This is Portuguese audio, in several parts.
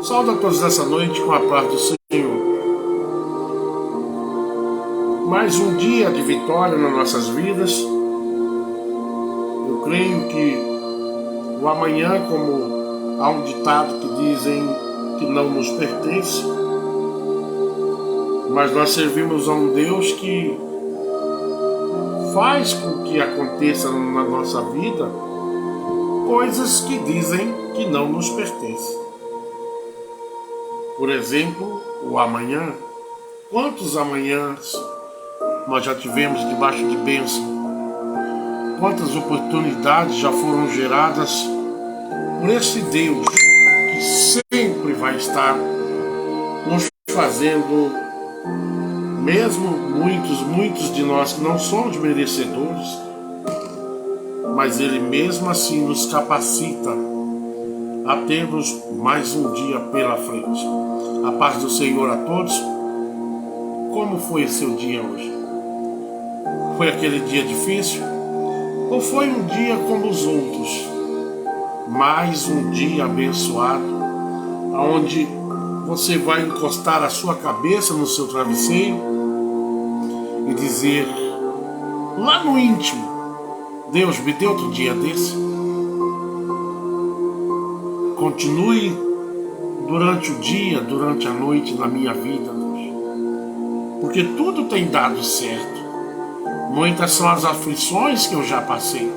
Saúde a todos nessa noite com a paz do Senhor. Mais um dia de vitória nas nossas vidas. Eu creio que o amanhã, como há um ditado que dizem que não nos pertence, mas nós servimos a um Deus que faz com que aconteça na nossa vida coisas que dizem que não nos pertencem. Por exemplo, o amanhã. Quantos amanhãs nós já tivemos debaixo de bênção? Quantas oportunidades já foram geradas por esse Deus que sempre vai estar nos fazendo, mesmo muitos de nós que não somos merecedores, mas Ele mesmo assim nos capacita a termos mais um dia pela frente. A paz do Senhor a todos. Como foi o seu dia hoje? Foi aquele dia difícil? Ou foi um dia como os outros? Mais um dia abençoado, onde você vai encostar a sua cabeça no seu travesseiro e dizer lá no íntimo: Deus, me dê outro dia desse. Continue durante o dia, durante a noite na minha vida, Deus. Porque tudo tem dado certo. Muitas são as aflições que eu já passei.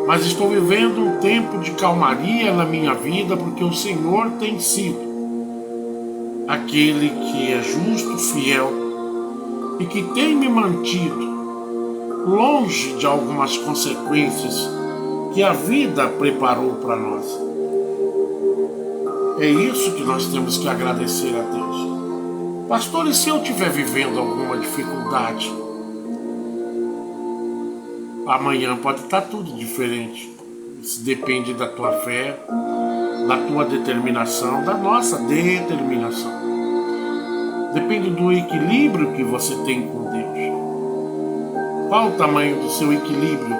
Mas estou vivendo um tempo de calmaria na minha vida, porque o Senhor tem sido aquele que é justo, fiel e que tem me mantido longe de algumas consequências que a vida preparou para nós. É isso que nós temos que agradecer a Deus. Pastor, e se eu estiver vivendo alguma dificuldade? Amanhã pode estar tudo diferente. Isso depende da tua fé, da tua determinação, da nossa determinação. Depende do equilíbrio que você tem com Deus. Qual o tamanho do seu equilíbrio?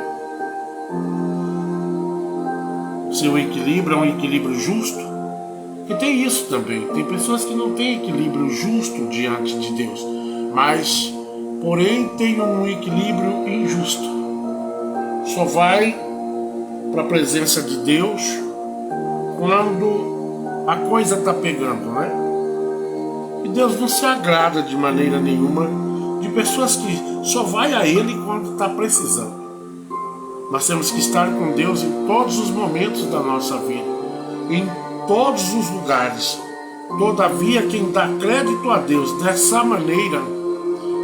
O seu equilíbrio é um equilíbrio justo? E tem isso também. Tem pessoas que não têm equilíbrio justo diante de Deus, mas, porém, tem um equilíbrio injusto. Só vai para a presença de Deus quando a coisa está pegando, né? E Deus não se agrada de maneira nenhuma de pessoas que só vai a Ele quando está precisando. Nós temos que estar com Deus em todos os momentos da nossa vida, em todos os lugares. Todavia, quem dá crédito a Deus dessa maneira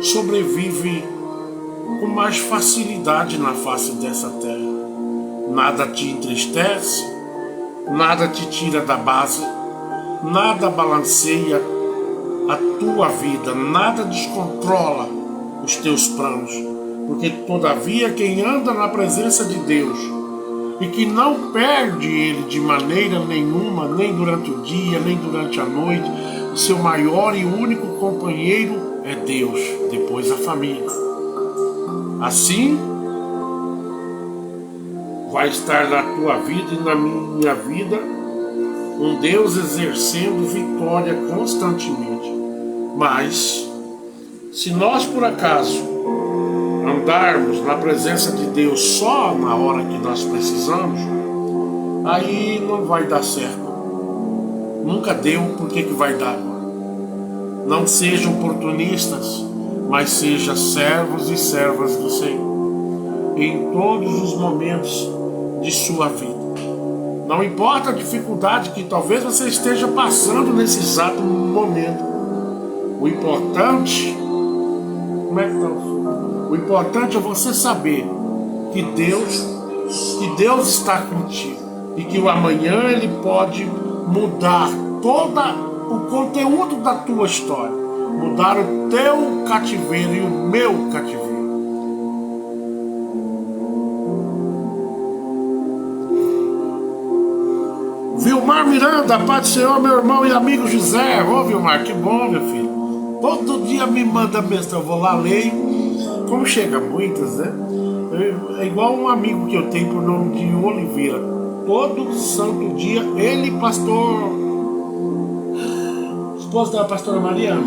sobrevive com mais facilidade na face dessa terra. Nada te entristece, nada te tira da base, nada balanceia a tua vida, nada descontrola os teus planos, porque todavia quem anda na presença de Deus e que não perde Ele de maneira nenhuma, nem durante o dia, nem durante a noite, o seu maior e único companheiro é Deus, depois a família. Assim, vai estar na tua vida e na minha vida um Deus exercendo vitória constantemente. Mas, se nós por acaso andarmos na presença de Deus só na hora que nós precisamos, aí não vai dar certo. Nunca deu, por que vai dar agora? Não sejam oportunistas, mas sejam servos e servas do Senhor em todos os momentos de sua vida. Não importa a dificuldade que talvez você esteja passando nesse exato momento. O importante, o importante é você saber que Deus está contigo e que o amanhã Ele pode mudar todo o conteúdo da tua história, mudar o teu cativeiro e o meu cativeiro. Vilmar Miranda, paz do Senhor, meu irmão e amigo José. Ô Vilmar, que bom, meu filho. Todo dia me manda besta, eu vou lá, leio. Como chega muitas, né? É igual um amigo que eu tenho por nome de Oliveira. Todo santo dia, ele, pastor esposo da pastora Maria?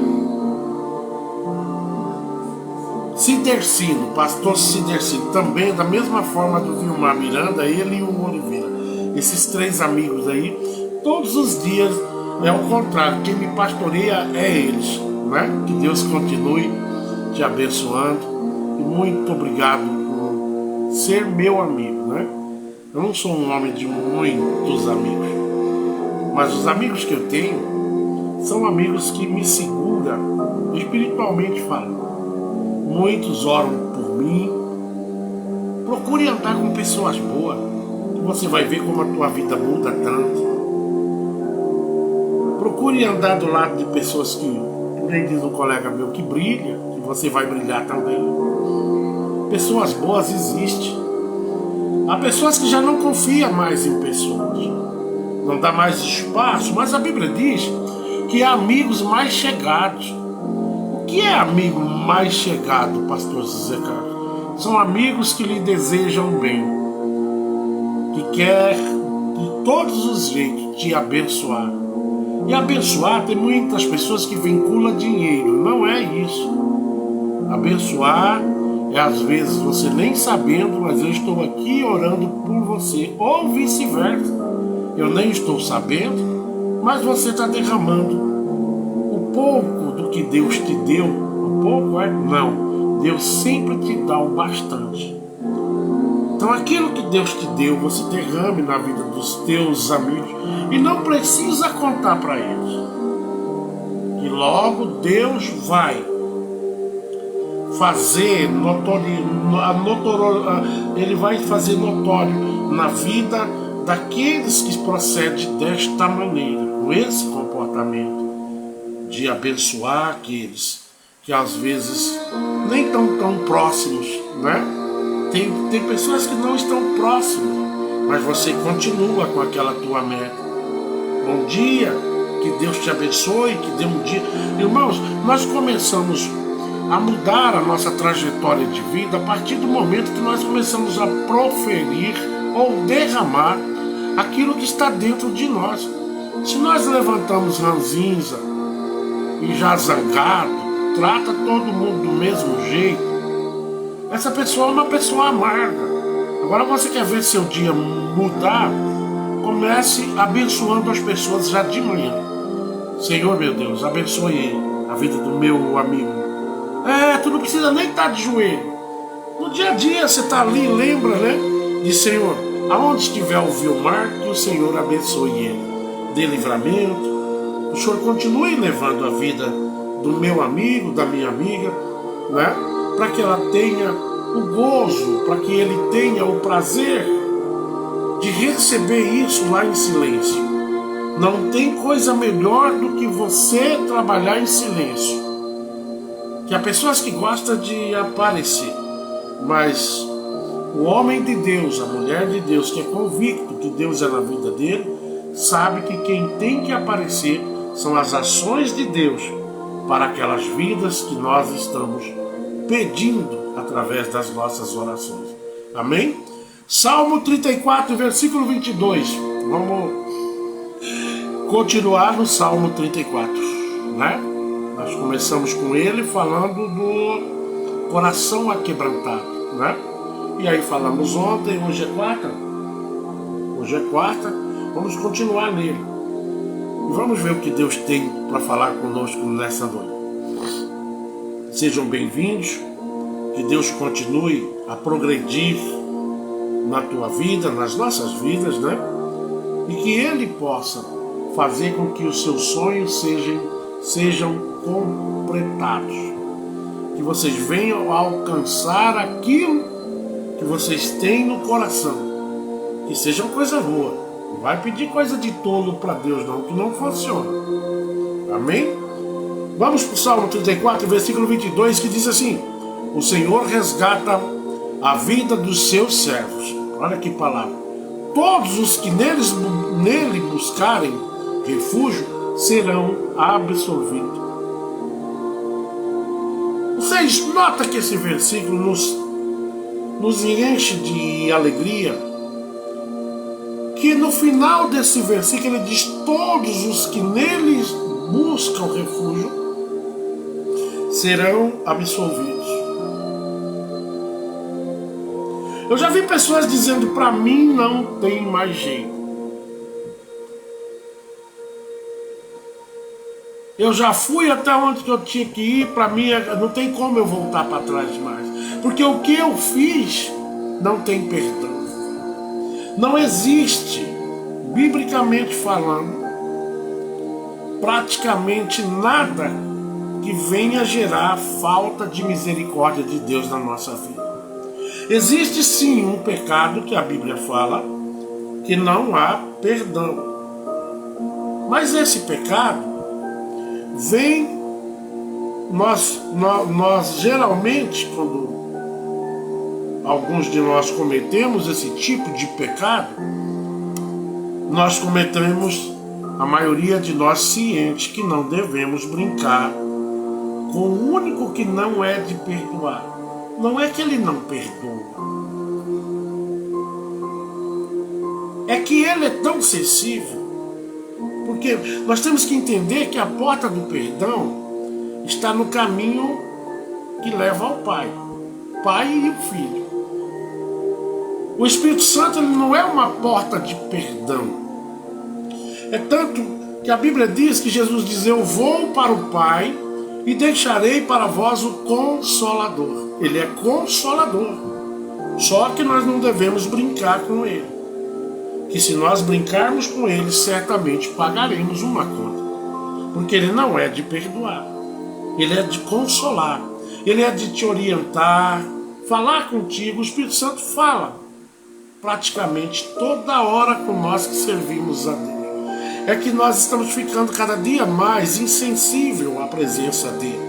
Cidercino, pastor Cidercino, também da mesma forma do Vilmar Miranda, ele e o Oliveira. Esses três amigos aí, todos os dias é o contrário, quem me pastoreia é eles, né? Que Deus continue te abençoando e muito obrigado por ser meu amigo, né? Eu não sou um homem de muitos amigos, mas os amigos que eu tenho são amigos que me seguram espiritualmente falando. Muitos oram por mim. Procure andar com pessoas boas, que você vai ver como a tua vida muda tanto. Procure andar do lado de pessoas que, nem diz um colega meu, que brilha, que você vai brilhar também. Pessoas boas existem. Há pessoas que já não confiam mais em pessoas, não dá mais espaço, mas a Bíblia diz que há amigos mais chegados. O que é amigo mais chegado, pastor Zé Carlos? São amigos que lhe desejam bem, que quer de todos os jeitos te abençoar. E abençoar, tem muitas pessoas que vinculam dinheiro, não é isso. Abençoar é às vezes você nem sabendo, mas eu estou aqui orando por você, ou vice-versa. Eu nem estou sabendo, mas você está derramando o pouco do que Deus te deu. O pouco é? Não. Deus sempre te dá o bastante. Então aquilo que Deus te deu, você derrame na vida dos teus amigos e não precisa contar para eles. E logo Deus vai fazer ele vai fazer notório na vida daqueles que procedem desta maneira, com esse comportamento de abençoar aqueles que às vezes nem estão tão próximos, né? Tem pessoas que não estão próximas, mas você continua com aquela tua meta. Bom dia, que Deus te abençoe, que dê um dia. Irmãos, nós começamos a mudar a nossa trajetória de vida a partir do momento que nós começamos a proferir ou derramar aquilo que está dentro de nós. Se nós levantamos ranzinza e já zangado, trata todo mundo do mesmo jeito, essa pessoa é uma pessoa amarga. Agora você quer ver seu dia mudar? Comece abençoando as pessoas já de manhã. Senhor meu Deus, abençoe a vida do meu amigo. Tu não precisa nem estar de joelho. No dia a dia você está ali, lembra, né? De Senhor, aonde estiver o Vilmar, que o Senhor abençoe ele. Dê livramento. O Senhor continue levando a vida do meu amigo, da minha amiga, né? Para que ela tenha o gozo, para que ele tenha o prazer de receber isso lá em silêncio. Não tem coisa melhor do que você trabalhar em silêncio. Que há pessoas que gostam de aparecer, mas o homem de Deus, a mulher de Deus, que é convicto que Deus é na vida dele, sabe que quem tem que aparecer são as ações de Deus para aquelas vidas que nós estamos pedindo através das nossas orações. Amém? Salmo 34, versículo 22. Vamos continuar no Salmo 34, né? Nós começamos com ele falando do coração aquebrantado, né? E aí falamos ontem, hoje é quarta. Hoje é quarta, vamos continuar nele. E vamos ver o que Deus tem para falar conosco nessa noite. Sejam bem-vindos, que Deus continue a progredir na tua vida, nas nossas vidas, né? E que Ele possa fazer com que os seus sonhos sejam completados. Que vocês venham a alcançar aquilo que vocês têm no coração. Que seja uma coisa boa. Não vai pedir coisa de tolo para Deus não, que não funciona. Amém? Vamos para o Salmo 34, versículo 22, que diz assim: o Senhor resgata a vida dos seus servos. Olha que palavra. Todos os que nele buscarem refúgio serão absolvidos. Vocês notam que esse versículo nos enche de alegria? Que no final desse versículo ele diz: todos os que nele buscam refúgio serão absolvidos. Eu já vi pessoas dizendo: para mim não tem mais jeito. Eu já fui até onde eu tinha que ir, para mim não tem como eu voltar para trás mais. Porque o que eu fiz não tem perdão. Não existe, biblicamente falando, praticamente nada que venha gerar falta de misericórdia de Deus na nossa vida. Existe sim um pecado que a Bíblia fala que não há perdão. Mas esse pecado vem, nós geralmente, quando alguns de nós cometemos esse tipo de pecado, nós cometemos, a maioria de nós, ciente que não devemos brincar com o único que não é de perdoar. Não é que ele não perdoa, é que ele é tão sensível. Porque nós temos que entender que a porta do perdão está no caminho que leva ao Pai, Pai e o Filho. O Espírito Santo, ele não é uma porta de perdão. É tanto que a Bíblia diz que Jesus diz: eu vou para o Pai e deixarei para vós o Consolador. Ele é Consolador. Só que nós não devemos brincar com ele. Que se nós brincarmos com ele, certamente pagaremos uma conta. Porque ele não é de perdoar. Ele é de consolar. Ele é de te orientar, falar contigo. O Espírito Santo fala praticamente toda hora com nós que servimos a Deus. É que nós estamos ficando cada dia mais insensível à presença dele.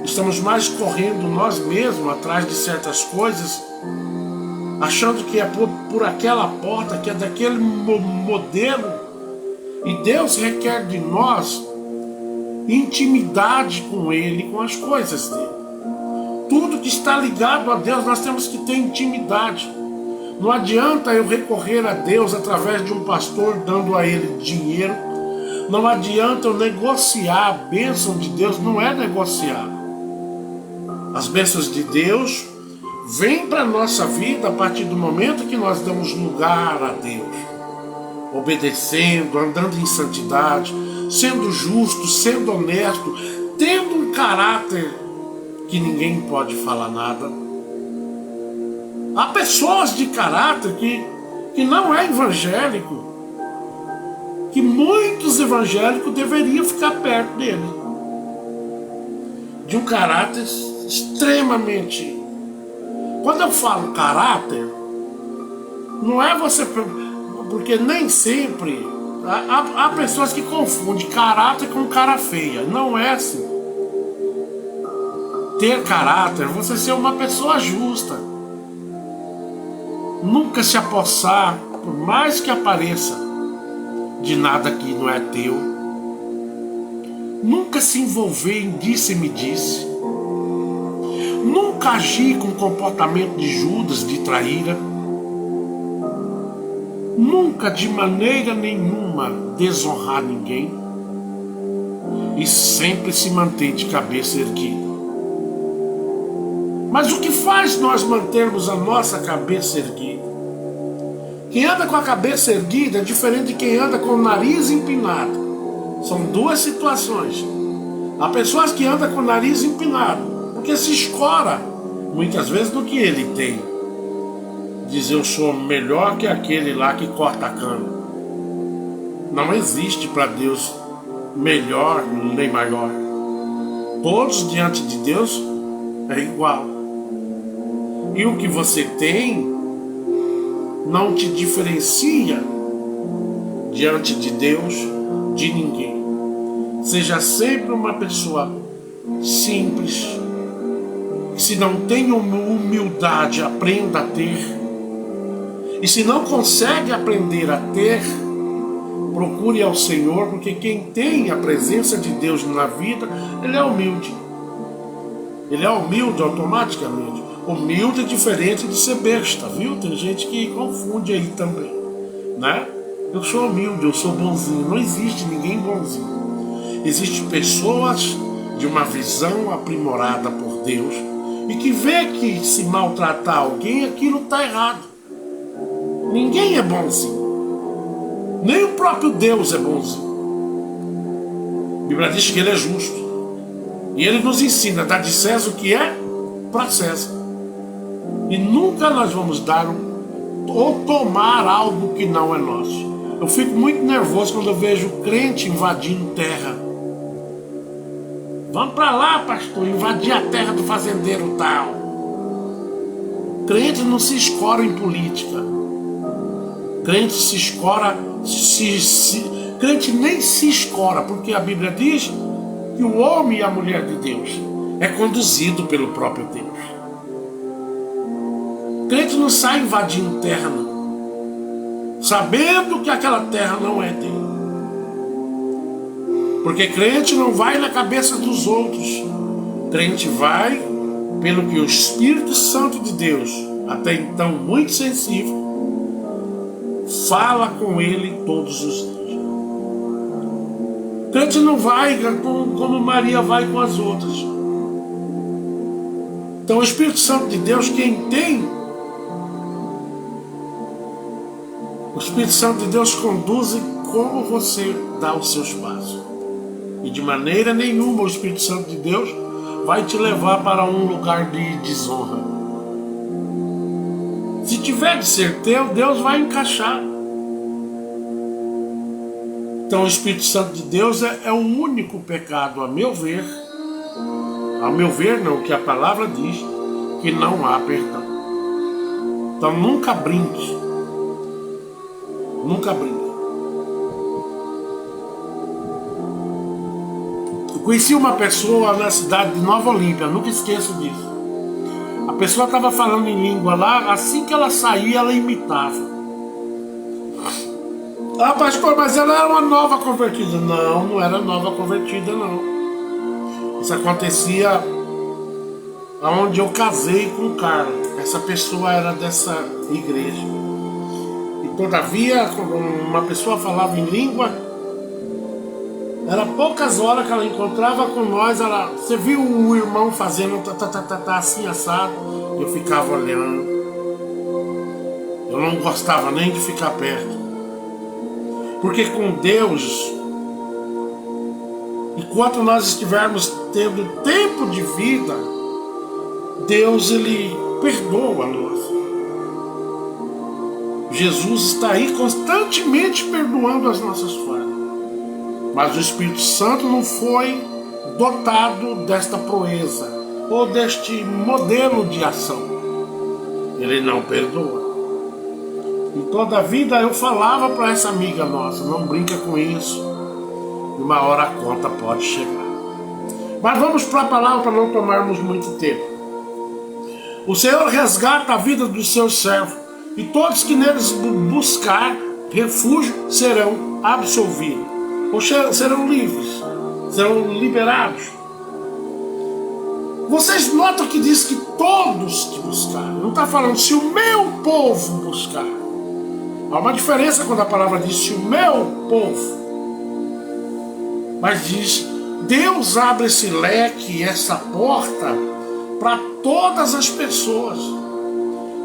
Estamos mais correndo nós mesmos atrás de certas coisas, achando que é por aquela porta, que é daquele modelo. E Deus requer de nós intimidade com ele, com as coisas dele. Tudo que está ligado a Deus, nós temos que ter intimidade. Não adianta eu recorrer a Deus através de um pastor dando a ele dinheiro. Não adianta eu negociar a bênção de Deus. Não é negociar. As bênçãos de Deus vêm para a nossa vida a partir do momento que nós damos lugar a Deus, obedecendo, andando em santidade, sendo justo, sendo honesto, tendo um caráter que ninguém pode falar nada. Há pessoas de caráter que não é evangélico, que muitos evangélicos deveriam ficar perto dele. De um caráter extremamente... Quando eu falo caráter, não é você... Porque nem sempre... Há pessoas que confundem caráter com cara feia. Não é assim. Ter caráter é você ser uma pessoa justa. Nunca se apossar, por mais que apareça, de nada que não é teu. Nunca se envolver em disse-me-disse. Nunca agir com comportamento de Judas, de traíra. Nunca de maneira nenhuma desonrar ninguém. E sempre se manter de cabeça erguida. Mas o que faz nós mantermos a nossa cabeça erguida? Quem anda com a cabeça erguida é diferente de quem anda com o nariz empinado. São duas situações. Há pessoas que andam com o nariz empinado, porque se escora, muitas vezes, do que ele tem. Diz: eu sou melhor que aquele lá que corta a cana. Não existe para Deus melhor nem maior. Todos diante de Deus é igual. E o que você tem não te diferencia diante de Deus de ninguém. Seja sempre uma pessoa simples. Se não tem humildade, aprenda a ter. E se não consegue aprender a ter, procure ao Senhor, porque quem tem a presença de Deus na vida, ele é humilde. Ele é humilde automaticamente. Humilde é diferente de ser besta, viu? Tem gente que confunde aí também, né? Eu sou humilde, eu sou bonzinho. Não existe ninguém bonzinho. Existem pessoas de uma visão aprimorada por Deus e que vê que se maltratar alguém, aquilo está errado. Ninguém é bonzinho. Nem o próprio Deus é bonzinho. A Bíblia diz que Ele é justo. E Ele nos ensina a dar de César o que é para César. E nunca nós vamos dar ou tomar algo que não é nosso. Eu fico muito nervoso quando eu vejo crente invadindo terra. Vamos para lá, pastor, invadir a terra do fazendeiro tal. Crente não se escora em política. Crente se escora, crente nem se escora, porque a Bíblia diz que o homem e a mulher de Deus é conduzido pelo próprio Deus. Crente não sai invadindo terra, não, sabendo que aquela terra não é dele. Porque crente não vai na cabeça dos outros. Crente vai pelo que o Espírito Santo de Deus, até então muito sensível, fala com ele todos os dias. Crente não vai como Maria vai com as outras. Então o Espírito Santo de Deus, quem tem, o Espírito Santo de Deus conduz como você dá os seus passos. E de maneira nenhuma o Espírito Santo de Deus vai te levar para um lugar de desonra. Se tiver de ser teu, Deus vai encaixar. Então o Espírito Santo de Deus é o único pecado, a meu ver não, que a palavra diz que não há perdão. Então nunca brinque. Nunca brinque. Eu conheci uma pessoa na cidade de Nova Olímpia, nunca esqueço disso. A pessoa estava falando em língua lá, assim que ela saía, ela imitava. Ah, pastor, mas ela era uma nova convertida. Não, não era nova convertida, não. Isso acontecia onde eu casei com o Carlos. Essa pessoa era dessa igreja. E todavia, quando uma pessoa falava em língua, era poucas horas que ela encontrava com nós. Você viu o irmão fazendo assim assado? Eu ficava olhando. Eu não gostava nem de ficar perto. Porque com Deus, enquanto nós estivermos tendo tempo de vida, Deus, Ele perdoa nós. Jesus está aí constantemente perdoando as nossas falhas. Mas o Espírito Santo não foi dotado desta proeza ou deste modelo de ação. Ele não perdoa. E toda a vida eu falava para essa amiga nossa, não brinca com isso, uma hora a conta pode chegar. Mas vamos para a palavra para não tomarmos muito tempo. O Senhor resgata a vida dos seus servos, e todos que neles buscar refúgio serão absolvidos, ou serão livres, serão liberados. Vocês notam que diz que todos que buscar, não está falando se o meu povo buscar. Há uma diferença quando a palavra diz se o meu povo. Mas diz, Deus abre esse leque, essa porta para todas as pessoas.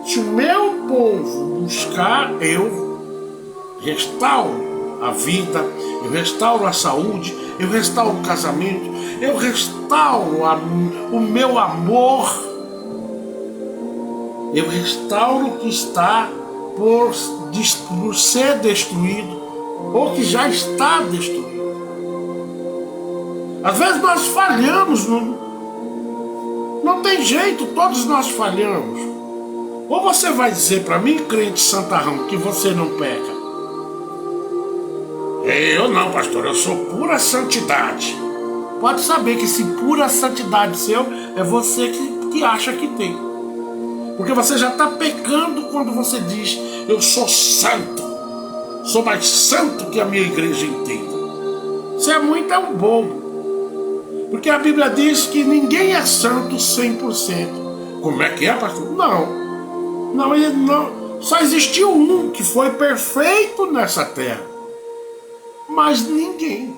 Se o meu povo buscar, eu restauro a vida, eu restauro a saúde, eu restauro o casamento, eu restauro o meu amor, eu restauro o que está por ser destruído ou que já está destruído. Às vezes nós falhamos, não tem jeito, todos nós falhamos. Ou você vai dizer para mim, crente santarrão, que você não peca? Eu não, pastor, eu sou pura santidade. Pode saber que esse pura santidade seu é você que acha que tem. Porque você já está pecando quando você diz, eu sou santo, sou mais santo que a minha igreja inteira. Você é muito um bobo. Porque a Bíblia diz que ninguém é santo 100%. Como é que é, pastor? Não. Só existiu um que foi perfeito nessa terra. Mas ninguém.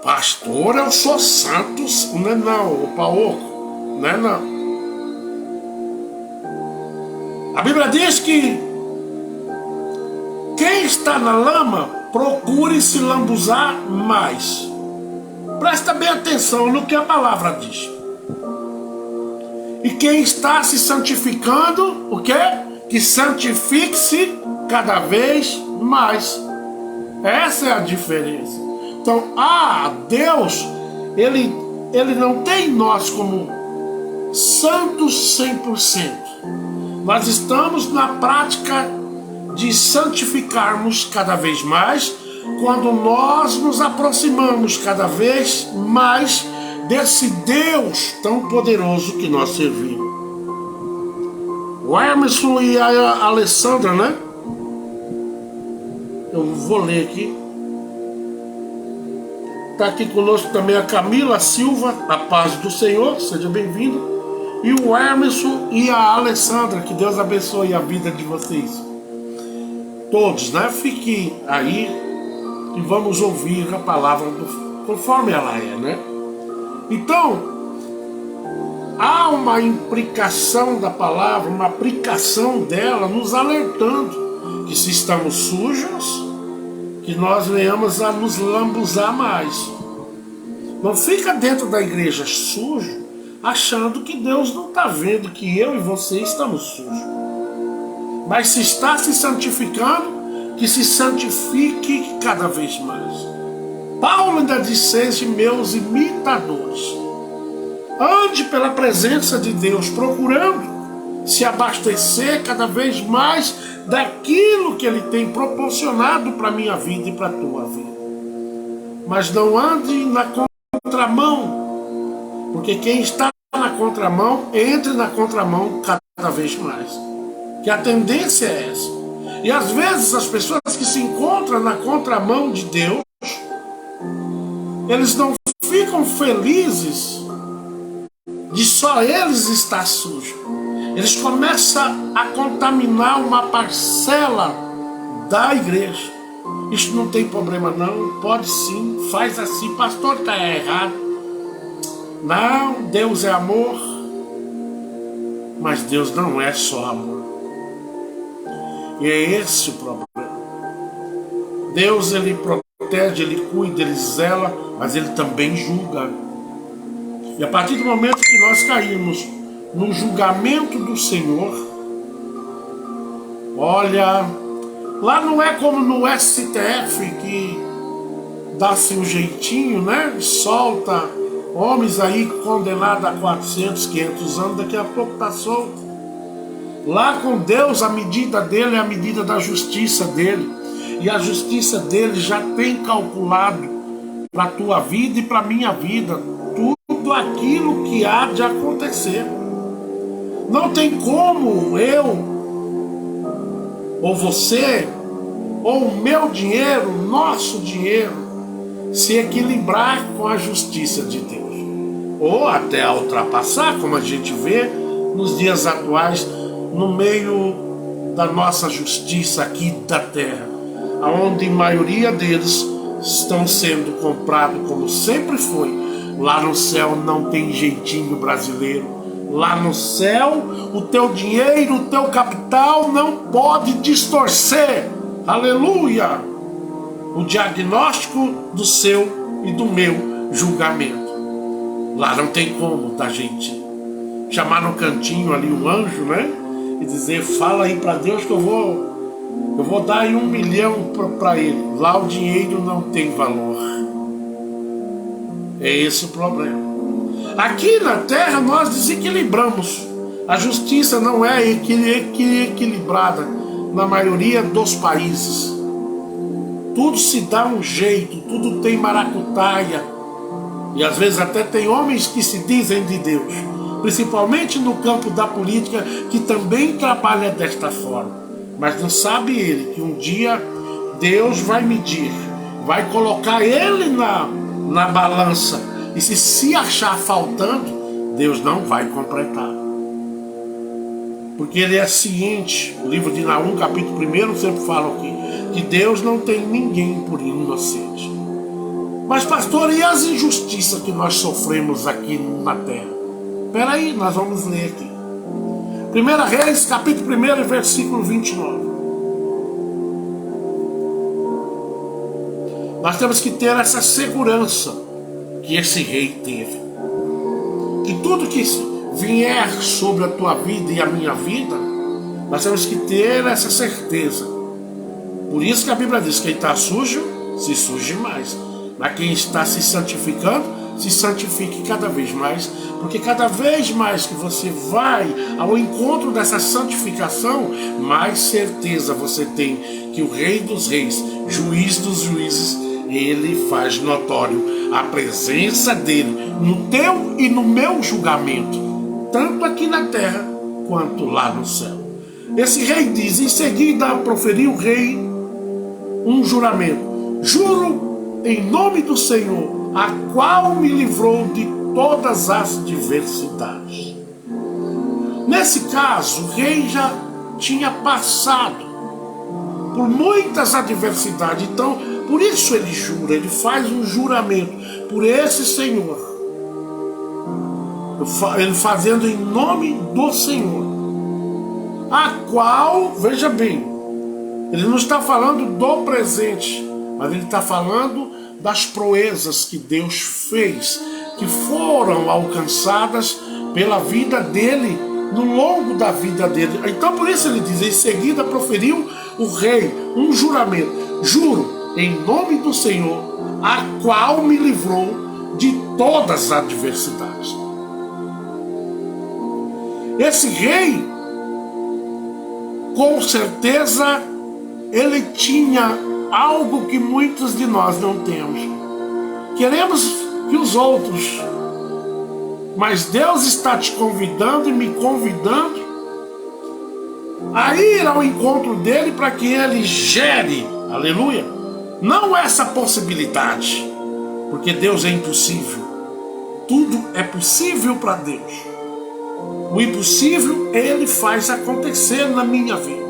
Pastor, eu sou santo. Não é não, o Paoco. Não é não. A Bíblia diz que quem está na lama, procure se lambuzar mais. Presta bem atenção no que a palavra diz. E quem está se santificando, o quê? Que santifique-se cada vez mais. Essa é a diferença. Então, Deus, Ele não tem nós como santos 100%. Nós estamos na prática de santificarmos cada vez mais, quando nós nos aproximamos cada vez mais desse Deus tão poderoso que nós servimos. O Emerson e a Alessandra, né? Eu vou ler aqui. Está aqui conosco também a Camila Silva, a paz do Senhor, seja bem-vindo. E o Emerson e a Alessandra, que Deus abençoe a vida de vocês. Todos, né? Fiquem aí e vamos ouvir a palavra conforme ela é, né? Então, há uma implicação da palavra, uma aplicação dela, nos alertando que se estamos sujos, que nós venhamos a nos lambuzar mais. Não fica dentro da igreja sujo, achando que Deus não está vendo que eu e você estamos sujos. Mas se está se santificando, que se santifique cada vez mais. Paulo ainda diz: sejam meus imitadores. Ande pela presença de Deus, procurando se abastecer cada vez mais daquilo que Ele tem proporcionado para a minha vida e para a tua vida. Mas não ande na contramão, porque quem está na contramão, entre na contramão cada vez mais. Que a tendência é essa. E às vezes as pessoas que se encontram na contramão de Deus, eles não ficam felizes de só eles estar sujos. Eles começam a contaminar uma parcela da igreja. Isso não tem problema não, pode sim, faz assim, pastor, está errado. Não, Deus é amor, mas Deus não é só amor. E é esse o problema. Deus, Ele protege, Ele cuida, Ele zela, mas Ele também julga. E a partir do momento que nós caímos no julgamento do Senhor, olha, lá não é como no STF que dá-se um jeitinho, né? Solta homens aí condenados a 400, 500 anos, daqui a pouco está solto. Lá com Deus, a medida dele é a medida da justiça dele. E a justiça dele já tem calculado para a tua vida e para a minha vida tudo aquilo que há de acontecer. Não tem como eu, ou você, ou o meu dinheiro, nosso dinheiro, se equilibrar com a justiça de Deus. Ou até a ultrapassar, como a gente vê nos dias atuais, no meio da nossa justiça aqui da terra, onde a maioria deles estão sendo comprados como sempre foi. Lá no céu não tem jeitinho brasileiro. Lá no céu, o teu dinheiro, o teu capital não pode distorcer, aleluia, o diagnóstico do seu e do meu julgamento. Lá não tem como da gente chamar no cantinho ali um anjo, né? E dizer: fala aí para Deus que eu vou dar aí 1 milhão para ele. Lá o dinheiro não tem valor. É esse o problema. Aqui na terra nós desequilibramos. A justiça não é equilibrada na maioria dos países. Tudo se dá um jeito, tudo tem maracutaia. E às vezes até tem homens que se dizem de Deus, principalmente no campo da política, que também trabalha desta forma. Mas não sabe ele que um dia Deus vai medir, vai colocar ele na balança. E se achar faltando, Deus não vai completar. Porque ele é ciente. O livro de Naum, capítulo 1, sempre fala aqui, que Deus não tem ninguém por inocente. Mas pastor, e as injustiças que nós sofremos aqui na terra? Espera aí, nós vamos ler aqui. 1 Reis, capítulo 1, versículo 29. Nós temos que ter essa segurança que esse rei teve. Que tudo que vier sobre a tua vida e a minha vida, nós temos que ter essa certeza. Por isso que a Bíblia diz que quem está sujo, se suje mais. Mas quem está se santificando, se santifique cada vez mais. Porque cada vez mais que você vai ao encontro dessa santificação, mais certeza você tem que o Rei dos Reis, Juiz dos Juízes, ele faz notório a presença dele no teu e no meu julgamento, tanto aqui na terra quanto lá no céu. Esse rei diz: em seguida proferiu o rei um juramento: juro em nome do Senhor, a qual me livrou de todas as adversidades. Nesse caso, o rei já tinha passado por muitas adversidades, então por isso ele jura, ele faz um juramento por esse Senhor, ele fazendo em nome do Senhor, a qual, veja bem, ele não está falando do presente, mas ele está falando das proezas que Deus fez, que foram alcançadas pela vida dele, no longo da vida dele. Então por isso ele diz: em seguida proferiu o rei um juramento: juro em nome do Senhor, a qual me livrou de todas as adversidades. Esse rei, com certeza, ele tinha algo que muitos de nós não temos. Queremos que os outros, mas Deus está te convidando e me convidando a ir ao encontro dele para que ele gere, aleluia, não essa possibilidade, porque Deus é impossível. Tudo é possível para Deus. O impossível ele faz acontecer na minha vida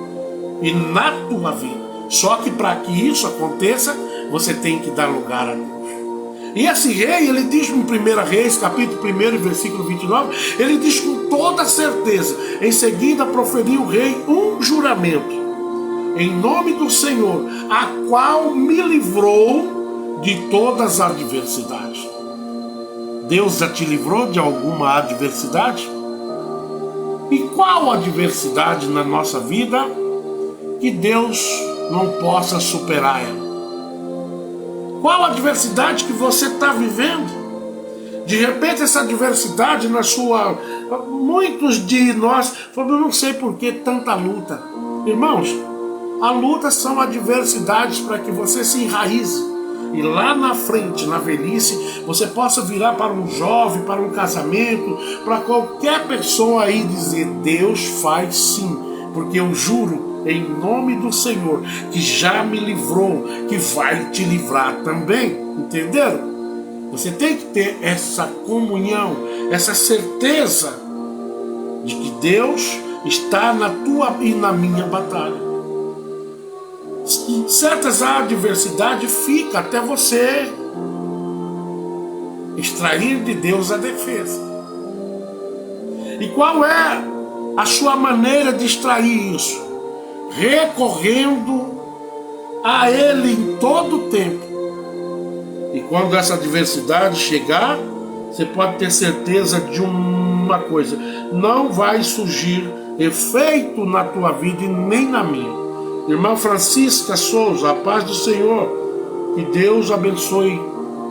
e na tua vida. Só que para que isso aconteça, você tem que dar lugar a Deus. E esse rei, ele diz em 1 Reis, capítulo 1, versículo 29, ele diz com toda certeza: em seguida proferiu o rei um juramento em nome do Senhor, a qual me livrou de todas as adversidades. Deus já te livrou de alguma adversidade? E qual adversidade na nossa vida que Deus não possa superar ela? Qual adversidade que você está vivendo? De repente essa adversidade na sua... Muitos de nós falam: eu não sei por que tanta luta. Irmãos, a luta são adversidades para que você se enraize. E lá na frente, na velhice, você possa virar para um jovem, para um casamento, para qualquer pessoa aí dizer: Deus faz sim, porque eu juro em nome do Senhor que já me livrou, que vai te livrar também. Entenderam? Você tem que ter essa comunhão, essa certeza de que Deus está na tua e na minha batalha. Certas adversidades ficam até você extrair de Deus a defesa. E qual é a sua maneira de extrair isso? Recorrendo a Ele em todo o tempo. E quando essa adversidade chegar, você pode ter certeza de uma coisa: não vai surgir efeito na tua vida e nem na minha. Irmã Francisca Souza, a paz do Senhor, que Deus abençoe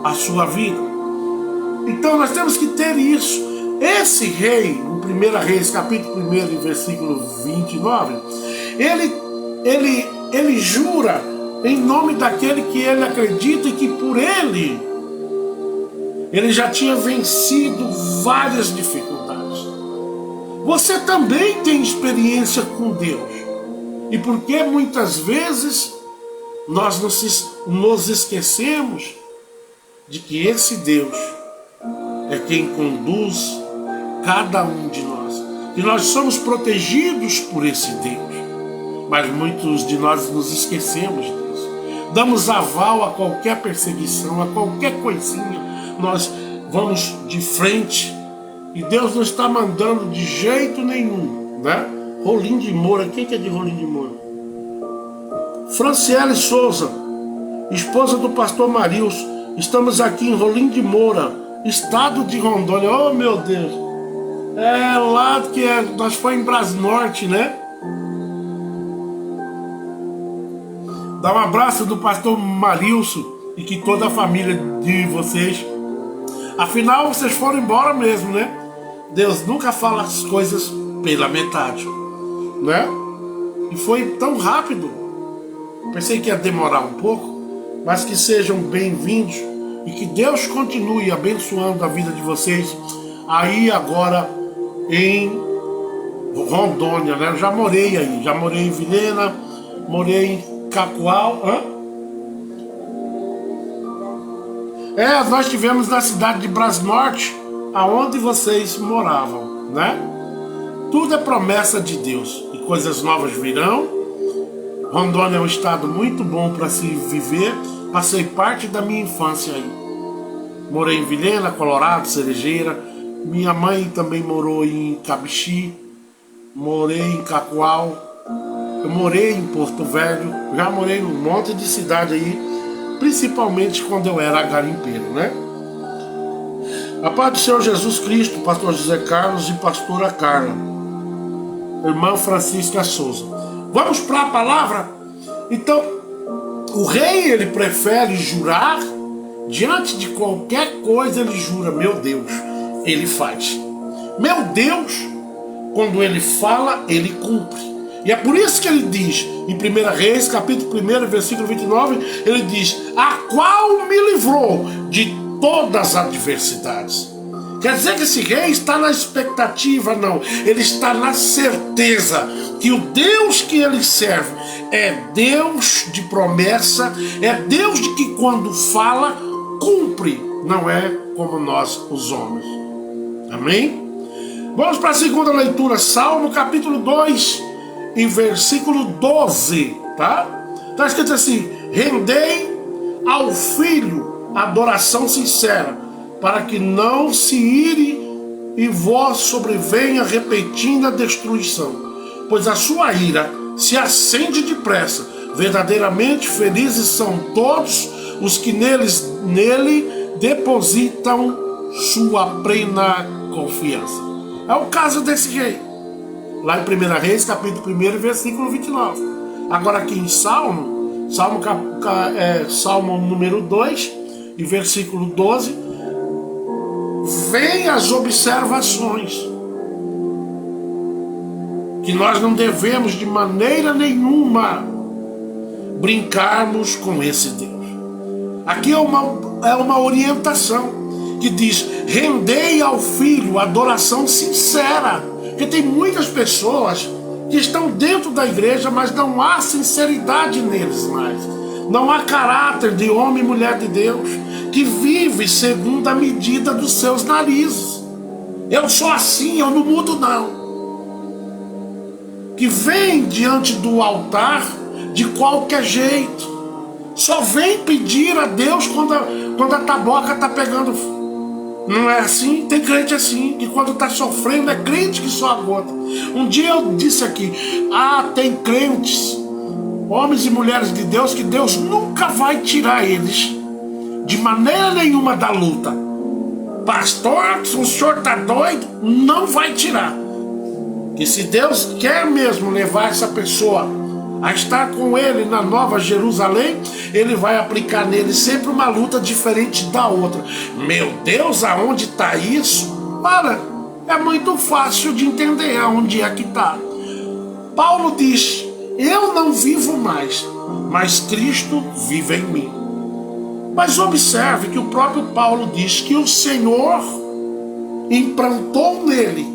a sua vida. Então nós temos que ter isso. Esse rei, no 1 Reis, capítulo 1, versículo 29, ele jura em nome daquele que ele acredita e que por ele já tinha vencido várias dificuldades. Você também tem experiência com Deus. E porque muitas vezes nós nos esquecemos de que esse Deus é quem conduz cada um de nós. Que nós somos protegidos por esse Deus. Mas muitos de nós nos esquecemos disso. damos aval a qualquer perseguição, a qualquer coisinha, nós vamos de frente. E Deus não está mandando de jeito nenhum, né? Rolim de Moura, quem que é de Rolim de Moura? Franciele Souza, esposa do pastor Marilson, estamos aqui em Rolim de Moura, estado de Rondônia. Oh, meu Deus! É lá que nós foi em Brasnorte, né? Dá um abraço do pastor Marilson e que toda a família de vocês. Afinal, vocês foram embora mesmo, né? Deus nunca fala as coisas pela metade, né? E foi tão rápido. Pensei que ia demorar um pouco, mas que sejam bem-vindos e que Deus continue abençoando a vida de vocês aí agora em Rondônia, né? Eu já morei aí, já morei em Vilhena, morei em Cacoal. Nós estivemos na cidade de Brasnorte, aonde vocês moravam, né? Tudo é promessa de Deus e coisas novas virão. Rondônia é um estado muito bom para se viver. Passei parte da minha infância aí. Morei em Vilhena, Colorado, Cerejeira. Minha mãe também morou em Cabixi. Morei em Cacoal. Eu morei em Porto Velho. Já morei num monte de cidade aí, principalmente quando eu era garimpeiro, né? A paz do Senhor Jesus Cristo, pastor José Carlos e pastora Carla, irmã Francisca Souza. Vamos para a palavra? Então, o rei, ele prefere jurar. Diante de qualquer coisa ele jura. Meu Deus, ele faz. Meu Deus, quando ele fala, ele cumpre. E é por isso que ele diz, em 1 Reis, capítulo 1, versículo 29, ele diz: a qual me livrou de todas as adversidades. Quer dizer que esse rei está na expectativa? Não, ele está na certeza que o Deus que ele serve é Deus de promessa, é Deus de que quando fala, cumpre, não é como nós os homens. Amém? Vamos para a segunda leitura, Salmo capítulo 2, em versículo 12, tá? Está escrito assim: rendei ao filho adoração sincera, para que não se ire e vós sobrevenha repetida destruição, pois a sua ira se acende depressa. Verdadeiramente felizes são todos os que nele depositam sua plena confiança. É o caso desse rei, lá em 1 Reis, capítulo 1, versículo 29. Agora aqui em Salmo número 2, e versículo 12, vem as observações que nós não devemos de maneira nenhuma brincarmos com esse Deus. Aqui é uma orientação que diz: rendei ao filho adoração sincera. Porque tem muitas pessoas que estão dentro da igreja, mas não há sinceridade neles mais. Não há caráter de homem e mulher de Deus que vive segundo a medida dos seus narizes. Eu sou assim, eu não mudo não. Que vem diante do altar de qualquer jeito. Só vem pedir a Deus quando a taboca está pegando. Não é assim? Tem crente assim, que quando está sofrendo é crente que só agota. Um dia eu disse aqui: tem crentes, homens e mulheres de Deus, que Deus nunca vai tirar eles de maneira nenhuma da luta. Pastor, o senhor está doido? Não vai tirar. E se Deus quer mesmo levar essa pessoa a estar com ele na Nova Jerusalém, ele vai aplicar nele sempre uma luta diferente da outra. Meu Deus, aonde está isso? É muito fácil de entender aonde é que está. Paulo diz: eu não vivo mais, mas Cristo vive em mim. Mas observe que o próprio Paulo diz que o Senhor implantou nele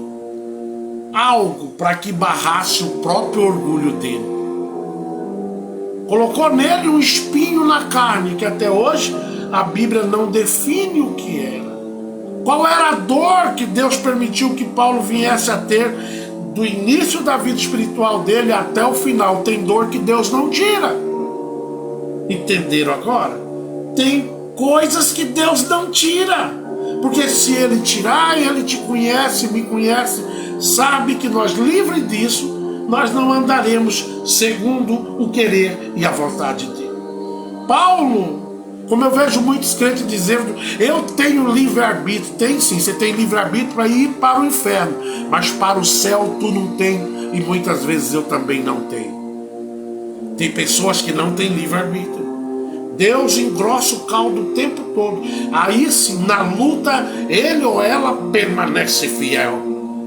algo para que barrasse o próprio orgulho dele. Colocou nele um espinho na carne, que até hoje a Bíblia não define o que era. Qual era a dor que Deus permitiu que Paulo viesse a ter do início da vida espiritual dele até o final? Tem dor que Deus não tira. Entenderam agora? Tem coisas que Deus não tira. Porque se Ele tirar, Ele te conhece, me conhece, sabe que nós, livres disso, nós não andaremos segundo o querer e a vontade dele. Paulo, como eu vejo muitos crentes dizendo, eu tenho livre-arbítrio. Tem sim, você tem livre-arbítrio para ir para o inferno, mas para o céu tu não tem, e muitas vezes eu também não tenho. Tem pessoas que não têm livre-arbítrio. Deus engrossa o caldo o tempo todo. Aí sim, na luta, ele ou ela permanece fiel,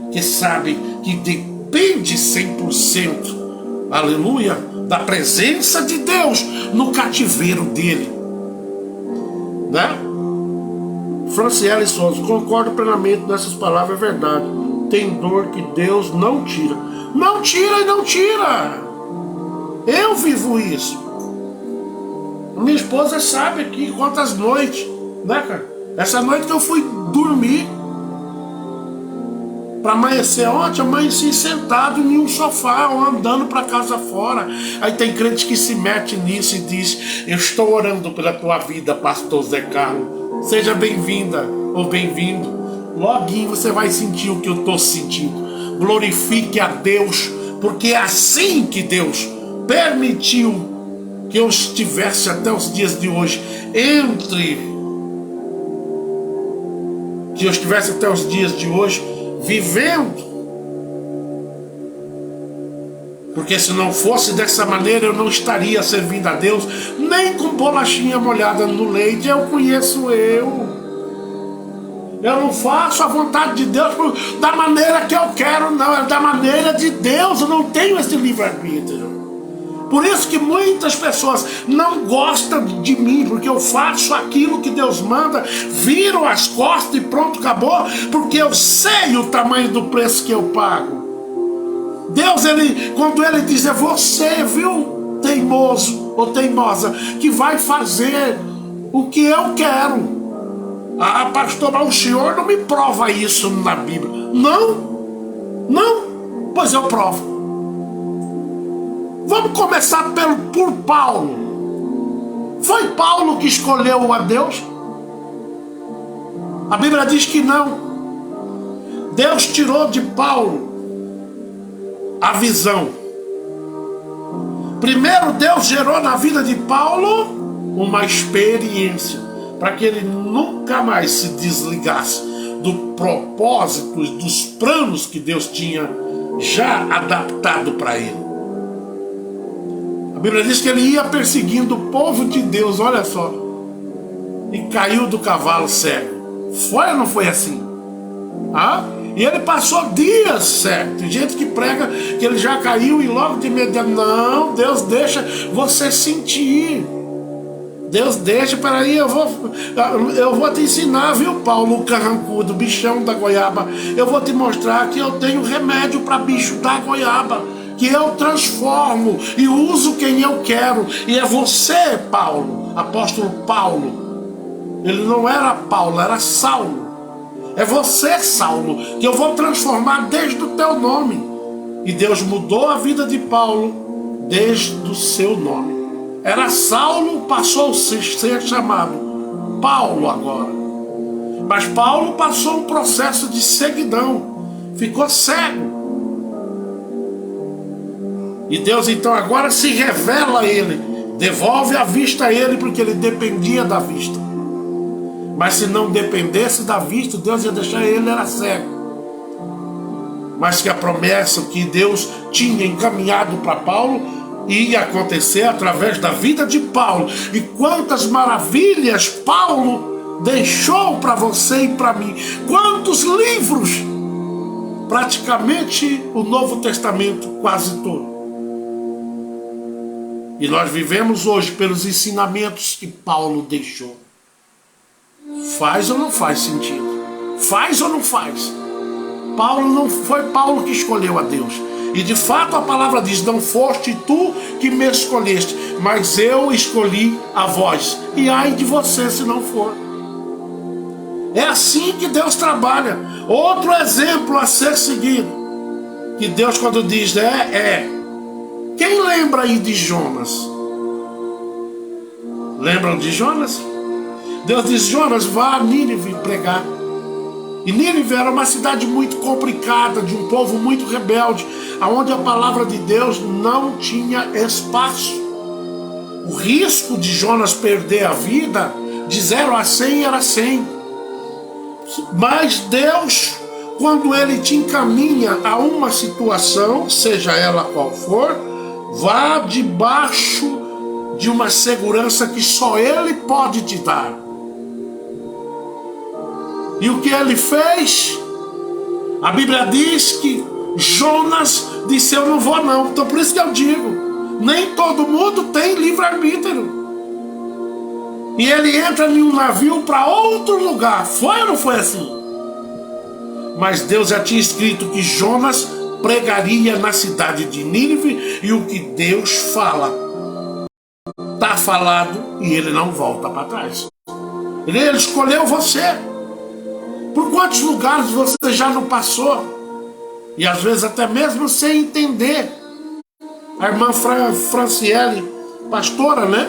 que sabe que depende 100%, aleluia, da presença de Deus no cativeiro dele, né? Franciele Souza, concordo plenamente nessas palavras, é verdade. Tem dor que Deus não tira. Não tira e não tira. Eu vivo isso. Minha esposa sabe aqui quantas noites, né, cara? Essa noite que eu fui dormir, para amanhecer ontem, amanheci sentado em um sofá, ou andando para casa fora. Aí tem crente que se mete nisso e diz, eu estou orando pela tua vida, pastor Zé Carlos. Seja bem-vinda ou bem-vindo. Loguinho você vai sentir o que eu estou sentindo. Glorifique a Deus, porque é assim que Deus permitiu que eu estivesse até os dias de hoje, vivendo. Porque se não fosse dessa maneira, eu não estaria servindo a Deus, nem com bolachinha molhada no leite. Eu conheço eu não faço a vontade de Deus da maneira que eu quero, não, é da maneira de Deus. Eu não tenho esse livre-arbítrio. Por isso que muitas pessoas não gostam de mim, porque eu faço aquilo que Deus manda, viro as costas e pronto, acabou, porque eu sei o tamanho do preço que eu pago. Deus, quando Ele diz, é você, viu, teimoso ou teimosa, que vai fazer o que eu quero. Ah, pastor, mas o senhor não me prova isso na Bíblia. Não, pois eu provo. Vamos começar por Paulo. Foi Paulo que escolheu a Deus? A Bíblia diz que não. Deus tirou de Paulo a visão. Primeiro Deus gerou na vida de Paulo uma experiência, para que ele nunca mais se desligasse do propósito, dos planos que Deus tinha já adaptado para ele. A Bíblia diz que ele ia perseguindo o povo de Deus, olha só, e caiu do cavalo cego. Foi ou não foi assim? E ele passou dias cego. Tem gente que prega que ele já caiu e logo de imediato. Não, Deus deixa você sentir. Deus deixa, peraí, eu vou te ensinar, viu, Paulo, o carrancudo, o bichão da goiaba. Eu vou te mostrar que eu tenho remédio para bicho da goiaba, que eu transformo e uso quem eu quero. E é você, Paulo, apóstolo Paulo. Ele não era Paulo, era Saulo. É você, Saulo, que eu vou transformar desde o teu nome. E Deus mudou a vida de Paulo desde o seu nome. Era Saulo, passou a ser chamado Paulo agora. Mas Paulo passou um processo de ceguidão, ficou cego. E Deus então agora se revela a ele, devolve a vista a ele, porque ele dependia da vista. Mas se não dependesse da vista, Deus ia deixar ele, era cego. Mas que a promessa que Deus tinha encaminhado para Paulo ia acontecer através da vida de Paulo. E quantas maravilhas Paulo deixou para você e para mim. Quantos livros, praticamente o Novo Testamento quase todo. E nós vivemos hoje pelos ensinamentos que Paulo deixou. Faz ou não faz sentido? Faz ou não faz? Paulo não foi Paulo que escolheu a Deus. E de fato a palavra diz, não foste tu que me escolheste, mas eu escolhi a vós. E ai de você se não for. É assim que Deus trabalha. Outro exemplo a ser seguido. Que Deus quando diz quem lembra aí de Jonas? Lembram de Jonas? Deus diz: Jonas, vá a Nínive pregar. E Nínive era uma cidade muito complicada, de um povo muito rebelde, onde a palavra de Deus não tinha espaço. O risco de Jonas perder a vida, de 0 a 100 era 100. Mas Deus, quando Ele te encaminha a uma situação, seja ela qual for, vá debaixo de uma segurança que só Ele pode te dar. E o que ele fez? A Bíblia diz que Jonas disse: eu não vou não. Então por isso que eu digo, nem todo mundo tem livre-arbítrio. E ele entra em um navio para outro lugar. Foi ou não foi assim? Mas Deus já tinha escrito que Jonas pregaria na cidade de Nínive, e o que Deus fala está falado, e ele não volta para trás. Ele escolheu você. Por quantos lugares você já não passou? E às vezes até mesmo sem entender. A irmã Franciele, pastora, né?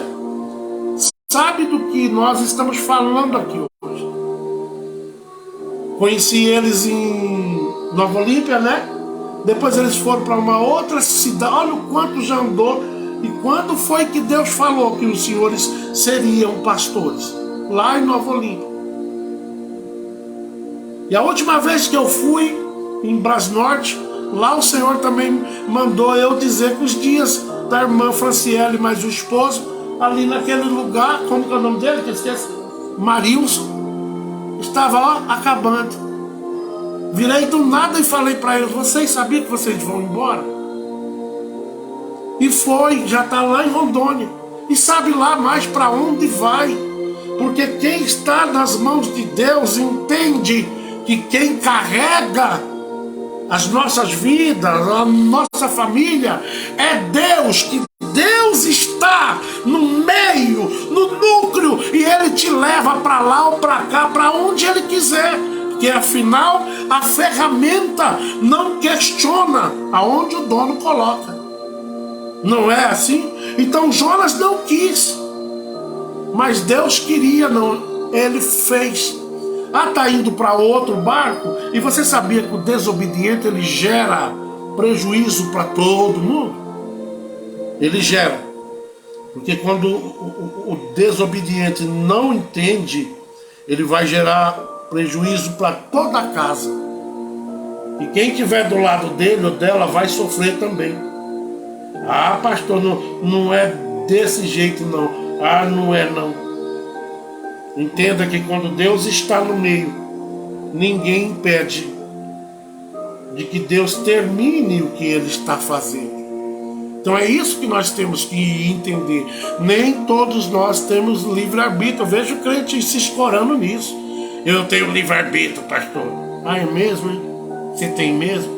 Sabe do que nós estamos falando aqui hoje. Conheci eles em Nova Olímpia, né? Depois eles foram para uma outra cidade. Olha o quanto já andou. E quando foi que Deus falou que os senhores seriam pastores? Lá em Nova Olímpia. E a última vez que eu fui em Brasnorte, lá o Senhor também mandou eu dizer que os dias da irmã Franciele, mais o esposo, ali naquele lugar, como que é o nome dele, que eu esqueci? Marilson, estava ó, acabando. Virei do nada e falei para eles: vocês sabiam que vocês vão embora? E foi, já está lá em Rondônia. E sabe lá mais para onde vai. Porque quem está nas mãos de Deus entende que quem carrega as nossas vidas, a nossa família, é Deus, que Deus está no meio, no núcleo, e Ele te leva para lá ou para cá, para onde Ele quiser, porque afinal a ferramenta não questiona aonde o dono coloca. Não é assim? Então Jonas não quis, mas Deus queria, não, Ele fez. Está indo para outro barco, e você sabia que o desobediente ele gera prejuízo para todo mundo? Ele gera, porque quando o desobediente não entende, ele vai gerar prejuízo para toda a casa, e quem estiver do lado dele ou dela vai sofrer também. Ah, pastor, não é desse jeito não. Ah, não é não. Entenda que quando Deus está no meio, ninguém impede de que Deus termine o que Ele está fazendo. Então é isso que nós temos que entender. Nem todos nós temos livre-arbítrio. Eu vejo crente se escorando nisso. Eu tenho livre-arbítrio, pastor. Ah, é mesmo, hein? Você tem mesmo?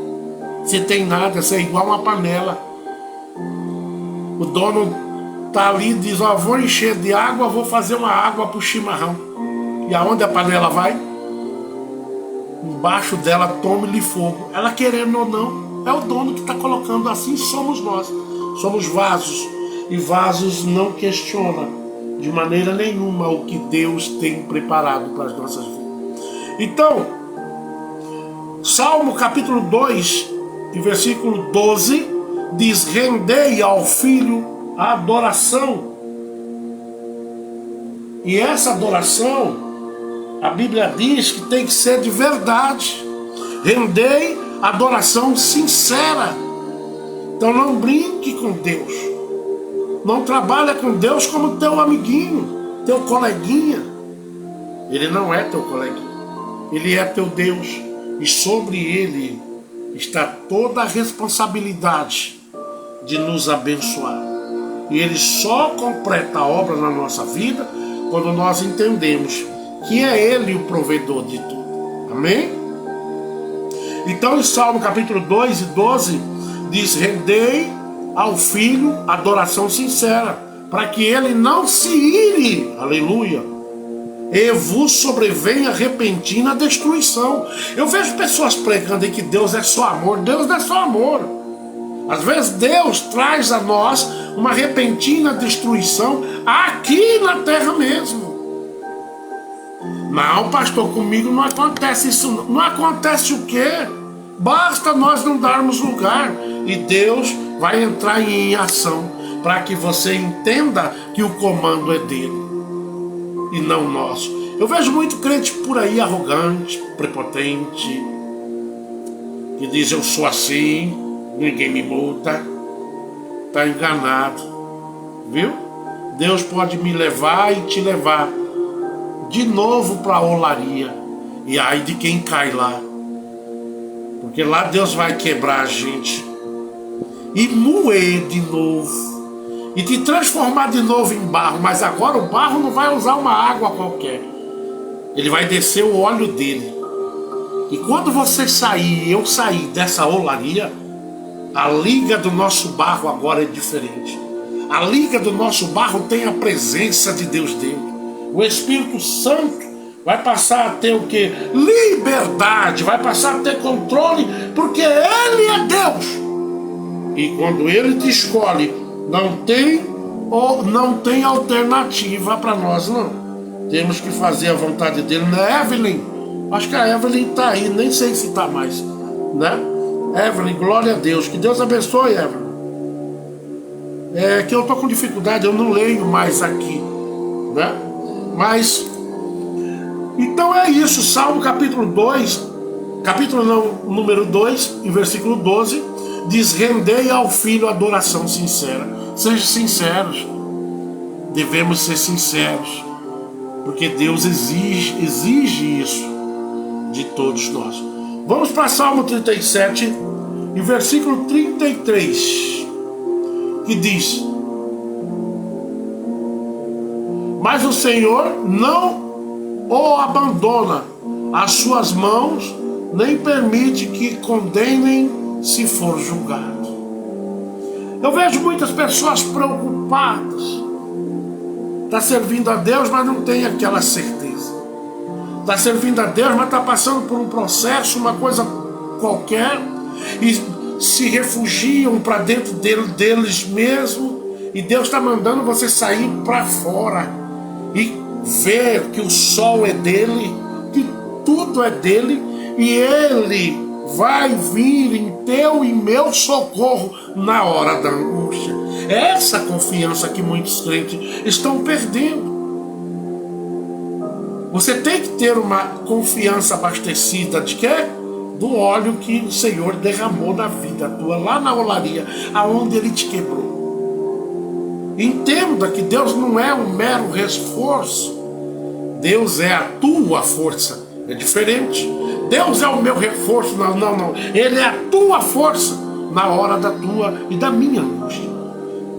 Você tem nada, você é igual uma panela. O dono está ali e diz: ó, vou encher de água, vou fazer uma água para o chimarrão. E aonde a panela vai? Embaixo dela, tome-lhe fogo. Ela querendo ou não, é o dono que está colocando. Assim somos nós. Somos vasos. E vasos não questionam de maneira nenhuma o que Deus tem preparado para as nossas vidas. Então, Salmo capítulo 2, e versículo 12, diz: rendei ao Filho a adoração. E essa adoração, a Bíblia diz que tem que ser de verdade. Rendei adoração sincera. Então não brinque com Deus. Não trabalha com Deus como teu amiguinho, teu coleguinha. Ele não é teu coleguinha. Ele é teu Deus. E sobre ele está toda a responsabilidade de nos abençoar. E Ele só completa a obra na nossa vida quando nós entendemos que é Ele o provedor de tudo. Amém? Então em Salmo capítulo 2 e 12 diz: rendei ao Filho adoração sincera, para que Ele não se ire, aleluia, e vos sobrevenha repentina destruição. Eu vejo pessoas pregando aí que Deus é só amor. Deus não é só amor. Às vezes Deus traz a nós uma repentina destruição aqui na terra mesmo. Não, pastor, comigo não acontece isso. Não acontece o quê? Basta nós não darmos lugar. E Deus vai entrar em ação para que você entenda que o comando é dele e não nosso. Eu vejo muito crente por aí arrogante, prepotente, que diz eu sou assim, ninguém me multa. Está enganado, viu? Deus pode me levar e te levar de novo para a olaria. E ai de quem cai lá, porque lá Deus vai quebrar a gente e moer de novo e te transformar de novo em barro. Mas agora o barro não vai usar uma água qualquer, ele vai descer o óleo dele. E quando você sair e eu sair dessa olaria, a liga do nosso barro agora é diferente. A liga do nosso barro tem a presença de Deus dentro. O Espírito Santo vai passar a ter o quê? Liberdade, vai passar a ter controle, porque Ele é Deus. E quando Ele te escolhe, não tem alternativa para nós, não. Temos que fazer a vontade dele, né, Evelyn? Acho que a Evelyn está aí, nem sei se está mais, né? Evelyn, glória a Deus, que Deus abençoe, Evelyn. É que eu estou com dificuldade, eu não leio mais aqui, né? Mas, então é isso, Salmo capítulo 2, número 2, em versículo 12, diz: rendei ao Filho adoração sincera. Seja sinceros, devemos ser sinceros, porque Deus exige isso de todos nós. Vamos para Salmo 37, em versículo 33, que diz: mas o Senhor não o abandona às suas mãos, nem permite que condenem se for julgado. Eu vejo muitas pessoas preocupadas. Está servindo a Deus, mas não tem aquela certeza. Está servindo a Deus, mas está passando por um processo, uma coisa qualquer, e se refugiam para dentro deles mesmos, e Deus está mandando você sair para fora e ver que o sol é dele, que tudo é dele, e ele vai vir em teu e meu socorro na hora da angústia. É essa confiança que muitos crentes estão perdendo. Você tem que ter uma confiança abastecida de quê? Do óleo que o Senhor derramou na vida tua, lá na olaria, aonde Ele te quebrou. Entenda que Deus não é um mero reforço. Deus é a tua força. É diferente. Deus é o meu reforço. Não. Ele é a tua força na hora da tua e da minha angústia.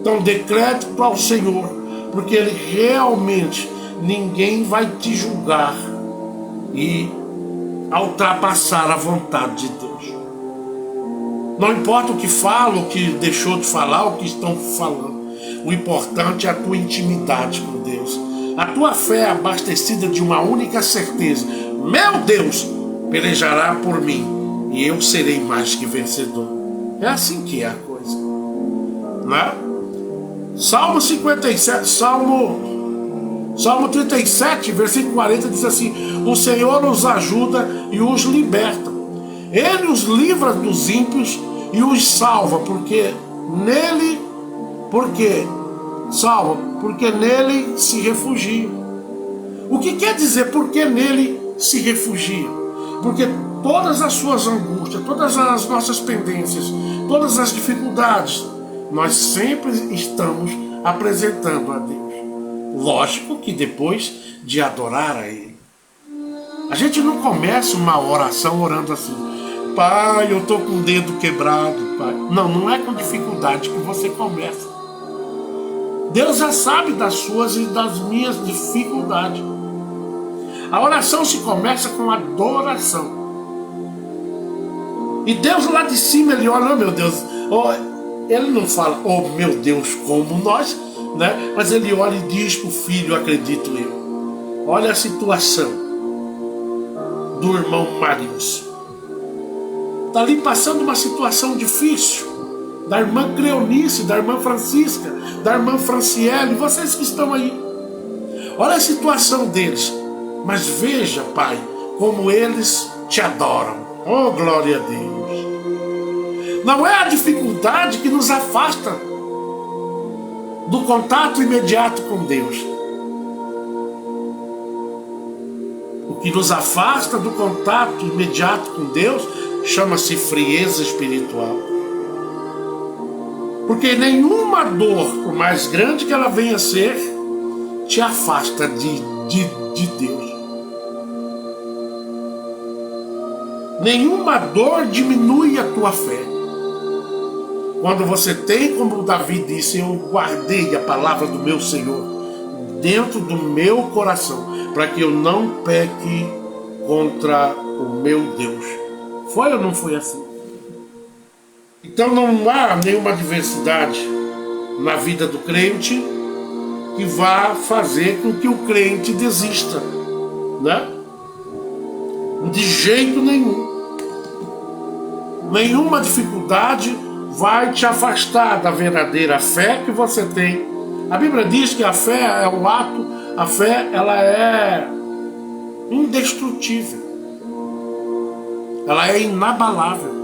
Então decrete para o Senhor, porque Ele realmente, ninguém vai te julgar e ultrapassar a vontade de Deus. Não importa o que fala, o que deixou de falar, o que estão falando. O importante é a tua intimidade com Deus. A tua fé é abastecida de uma única certeza: meu Deus pelejará por mim e eu serei mais que vencedor. É assim que é a coisa, né? Salmo 57, Salmo 37, versículo 40 diz assim: o Senhor os ajuda e os liberta. Ele os livra dos ímpios e os salva, porque nele se refugia. O que quer dizer porque nele se refugia? Porque todas as suas angústias, todas as nossas pendências, todas as dificuldades, nós sempre estamos apresentando a Deus. Lógico que depois de adorar a Ele. A gente não começa uma oração orando assim: Pai, eu estou com o dedo quebrado, Pai. Não é com dificuldade que você começa. Deus já sabe das suas e das minhas dificuldades. A oração se começa com adoração. E Deus lá de cima, Ele olha: oh meu Deus, Ele não fala, oh meu Deus, como nós, né? Mas Ele olha e diz para o filho, acredito eu: olha a situação do irmão Marius. Está ali passando uma situação difícil. da irmã Creonice, da irmã Francisca, da irmã Franciele, vocês que estão aí. Olha a situação deles. Mas veja, Pai, como eles te adoram. Oh, glória a Deus. Não é a dificuldade que nos afasta do contato imediato com Deus. O que nos afasta do contato imediato com Deus chama-se frieza espiritual. Porque nenhuma dor, por mais grande que ela venha a ser, te afasta de Deus. Nenhuma dor diminui a tua fé. Quando você tem, como Davi disse, eu guardei a palavra do meu Senhor dentro do meu coração, para que eu não peque contra o meu Deus. Foi ou não foi assim? Então não há nenhuma adversidade na vida do crente que vá fazer com que o crente desista, né? De jeito nenhum. Nenhuma dificuldade vai te afastar da verdadeira fé que você tem. A Bíblia diz que a fé é um ato, a fé ela é indestrutível. Ela é inabalável.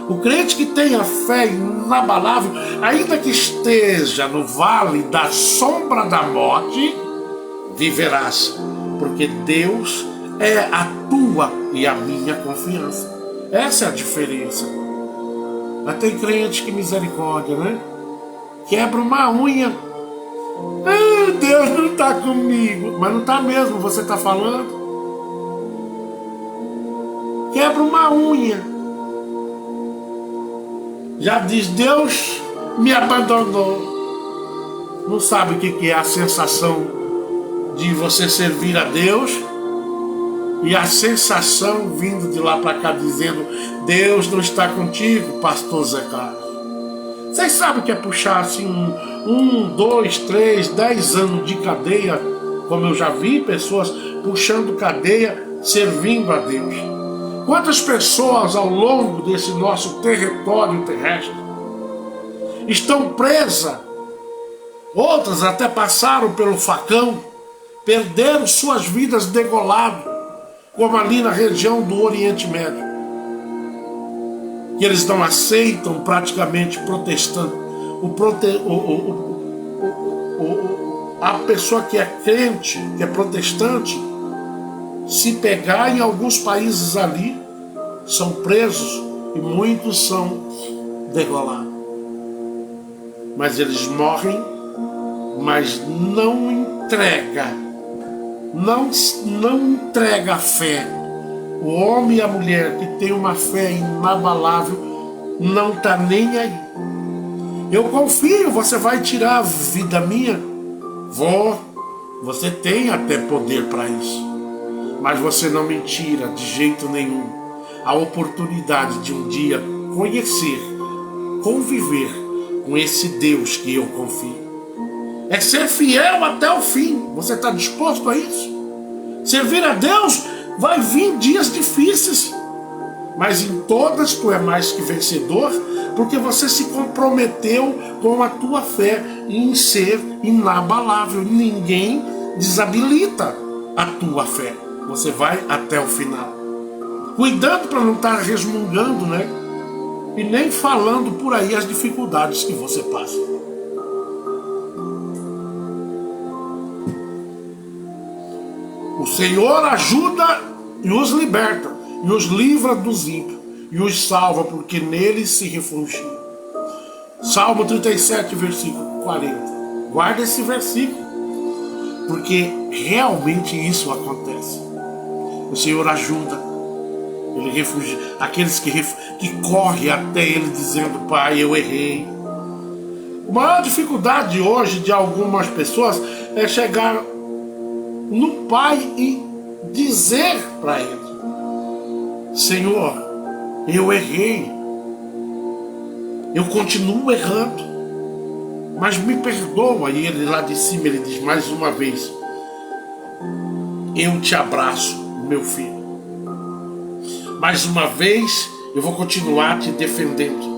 O crente que tem a fé inabalável, ainda que esteja no vale da sombra da morte, viverás, porque Deus é a tua e a minha confiança. Essa é a diferença. Mas tem crente que misericórdia, né? Quebra uma unha. Ah, Deus não está comigo. Mas não está mesmo, você está falando. Quebra uma unha. Já diz, Deus me abandonou. Não sabe o que é a sensação de você servir a Deus e a sensação vindo de lá para cá dizendo, Deus não está contigo, pastor Zé Carlos. Vocês sabem o que é puxar assim 1, 2, 3, 10 anos de cadeia, como eu já vi pessoas puxando cadeia, servindo a Deus. Quantas pessoas ao longo desse nosso território terrestre estão presas, outras até passaram pelo facão, perderam suas vidas degoladas, como ali na região do Oriente Médio, que eles não aceitam praticamente protestante. A pessoa que é crente, que é protestante, se pegar em alguns países ali, são presos e muitos são degolados. Mas eles morrem, mas não entrega a fé. O homem e a mulher que tem uma fé inabalável não está nem aí. Eu confio, você vai tirar a vida minha? Vou. Você tem até poder para isso. Mas você não me tira de jeito nenhum a oportunidade de um dia conhecer, conviver com esse Deus que eu confio. É ser fiel até o fim. Você está disposto a isso? Servir a Deus vai vir dias difíceis, mas em todas tu é mais que vencedor, porque você se comprometeu com a tua fé em ser inabalável. Ninguém desabilita a tua fé. Você vai até o final. Cuidado para não estar resmungando, né? E nem falando por aí as dificuldades que você passa. O Senhor ajuda e os liberta, e os livra dos ímpios, e os salva, porque neles se refugiam. Salmo 37, versículo 40. Guarda esse versículo, porque realmente isso acontece. O Senhor ajuda, Ele refugia aqueles que correm até Ele dizendo, Pai, eu errei. A maior dificuldade hoje de algumas pessoas é chegar no Pai e dizer para Ele, Senhor, eu errei, eu continuo errando, mas me perdoa. E Ele lá de cima, Ele diz mais uma vez, eu te abraço, meu filho. Mais uma vez, eu vou continuar te defendendo.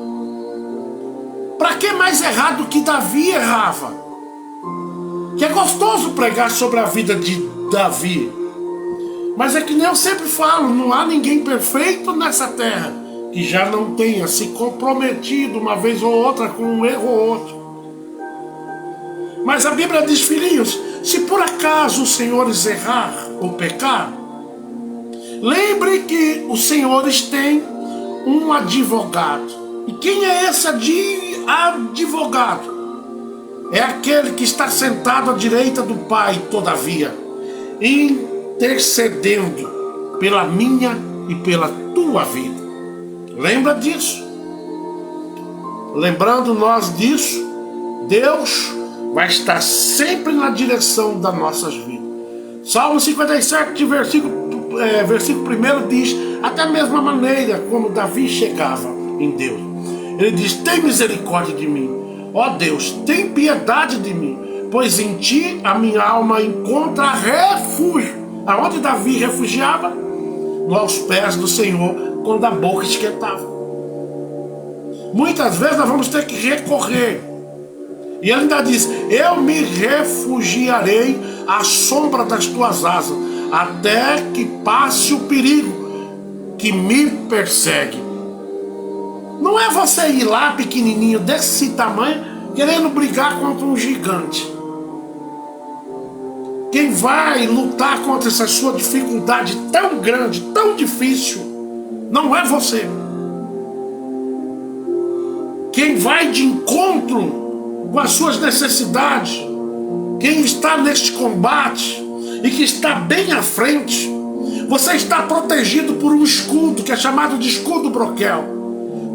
mais errado que Davi errava. Que é gostoso pregar sobre a vida de Davi. Mas é que nem eu sempre falo, não há ninguém perfeito nessa terra que já não tenha se comprometido uma vez ou outra com um erro ou outro. Mas a Bíblia diz, filhinhos, se por acaso os senhores errar ou pecar, lembre que os senhores têm um advogado. E quem é esse advogado? É aquele que está sentado à direita do Pai, todavia, intercedendo pela minha e pela tua vida. Lembra disso? Lembrando nós disso, Deus vai estar sempre na direção das nossas vidas. Salmo 57, versículo 1 diz, até a mesma maneira como Davi chegava em Deus. Ele diz, tem misericórdia de mim. Ó Deus, tem piedade de mim, pois em ti a minha alma encontra refúgio. Aonde Davi refugiava? Aos pés do Senhor, quando a boca esquentava. Muitas vezes nós vamos ter que recorrer. E ele ainda diz, eu me refugiarei à sombra das tuas asas, até que passe o perigo que me persegue. Não é você ir lá pequenininho desse tamanho querendo brigar contra um gigante. Quem vai lutar contra essa sua dificuldade tão grande, tão difícil, não é você. Quem vai de encontro com as suas necessidades, quem está neste combate e que está bem à frente, você está protegido por um escudo que é chamado de escudo broquel.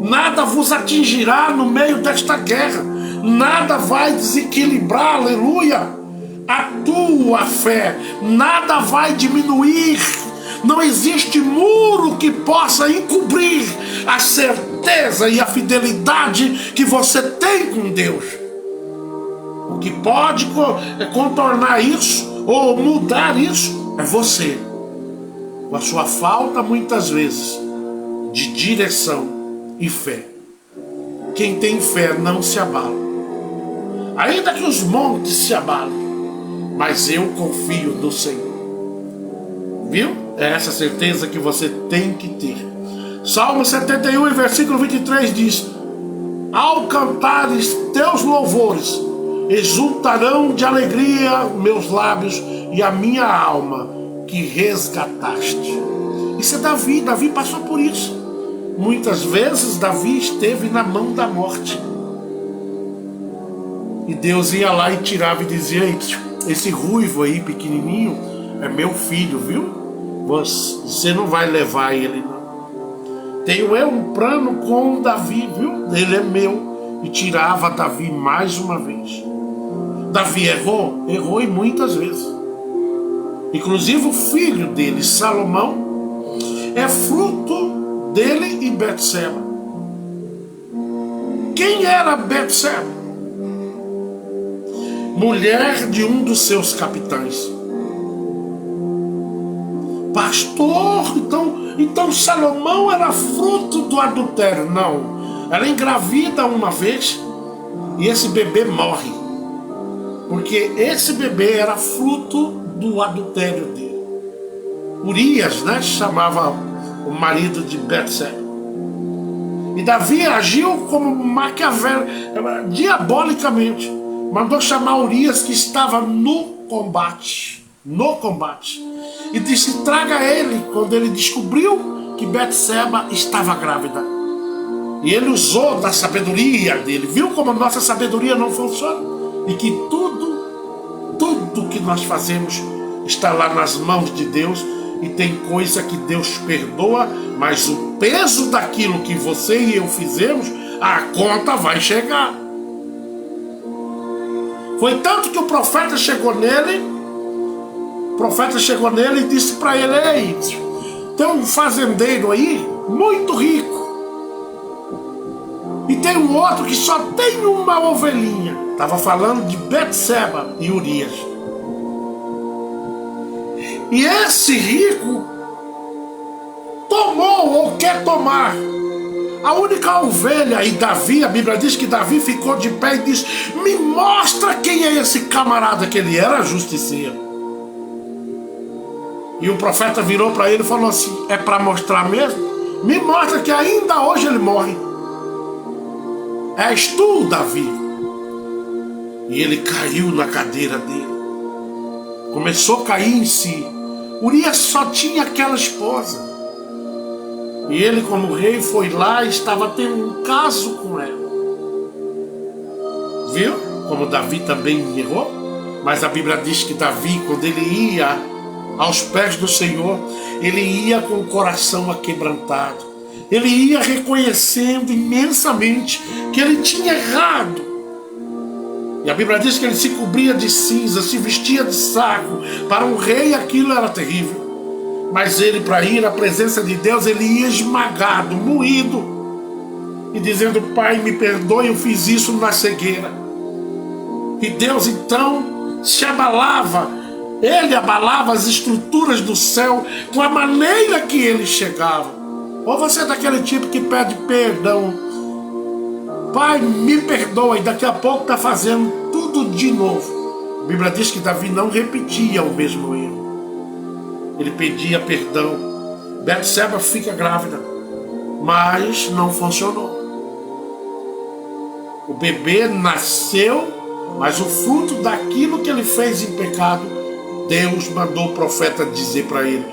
Nada vos atingirá no meio desta guerra. Nada vai desequilibrar, aleluia, a tua fé. Nada vai diminuir. Não existe muro que possa encobrir a certeza e a fidelidade que você tem com Deus. O que pode contornar isso ou mudar isso é você, com a sua falta muitas vezes de direção e fé. Quem tem fé não se abala, ainda que os montes se abalem, mas eu confio no Senhor. Viu? É essa certeza que você tem que ter. Salmo 71, versículo 23 diz, ao cantares teus louvores, exultarão de alegria meus lábios e a minha alma que resgataste. Isso é Davi. Davi passou por isso. Muitas vezes Davi esteve na mão da morte. E Deus ia lá e tirava e dizia, esse ruivo aí pequenininho é meu filho, viu? Você não vai levar ele não. Tenho eu um plano com Davi, viu? Ele é meu. E tirava Davi mais uma vez. Davi errou? Errou e muitas vezes. Inclusive o filho dele, Salomão, é fruto dele e Betseba. Quem era Betseba? Mulher de um dos seus capitães. Pastor, então Salomão era fruto do adultério. Não, ela engravida uma vez e esse bebê morre, porque esse bebê era fruto do adultério dele. Urias, né, chamava o marido de Betseba. E Davi agiu como Maquiavel, diabolicamente. Mandou chamar Urias, que estava no combate. E disse, traga ele, quando ele descobriu que Betseba estava grávida. E ele usou da sabedoria dele. Viu como a nossa sabedoria não funciona? E que tudo que nós fazemos está lá nas mãos de Deus. E tem coisa que Deus perdoa, mas o peso daquilo que você e eu fizemos, a conta vai chegar. Foi tanto que o profeta chegou nele e disse para ele, ei, tem um fazendeiro aí, muito rico, e tem um outro que só tem uma ovelhinha. Estava falando de Betseba e Urias. E esse rico tomou ou quer tomar A única ovelha, e Davi, a Bíblia diz que Davi ficou de pé e disse: me mostra quem é esse camarada, que ele era justiceiro. E o profeta virou para ele e falou assim: é para mostrar mesmo? Me mostra que ainda hoje ele morre. És tu, Davi? E ele caiu na cadeira dele. Começou a cair em si. Urias só tinha aquela esposa. E ele, como rei, foi lá e estava tendo um caso com ela. Viu? Como Davi também errou. Mas a Bíblia diz que Davi, quando ele ia aos pés do Senhor, ele ia com o coração aquebrantado. Ele ia reconhecendo imensamente que ele tinha errado. E a Bíblia diz que ele se cobria de cinza, se vestia de saco. Para um rei aquilo era terrível. Mas ele, para ir à presença de Deus, ele ia esmagado, moído, e dizendo: Pai, me perdoe, eu fiz isso na cegueira. E Deus então se abalava. Ele abalava as estruturas do céu com a maneira que ele chegava. Ou você é daquele tipo que pede perdão: Pai, me perdoa, e daqui a pouco está fazendo tudo de novo. A Bíblia diz que Davi não repetia o mesmo erro. Ele pedia perdão. Betseba fica grávida, mas não funcionou. O bebê nasceu, mas o fruto daquilo que ele fez em pecado, Deus mandou o profeta dizer para ele: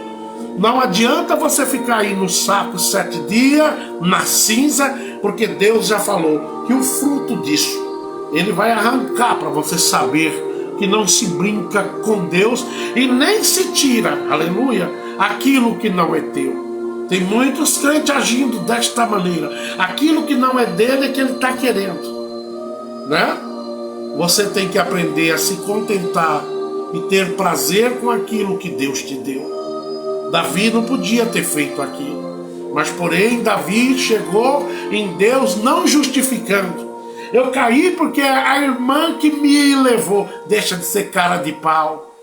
não adianta você ficar aí no saco 7 dias, na cinza, porque Deus já falou que o fruto disso ele vai arrancar, para você saber que não se brinca com Deus e nem se tira, aleluia, aquilo que não é teu. Tem muitos crentes agindo desta maneira. Aquilo que não é dele é que ele está querendo, né? Você tem que aprender a se contentar e ter prazer com aquilo que Deus te deu. Davi não podia ter feito aquilo, mas porém Davi chegou em Deus não justificando: eu caí porque a irmã que me levou. Deixa de ser cara de pau.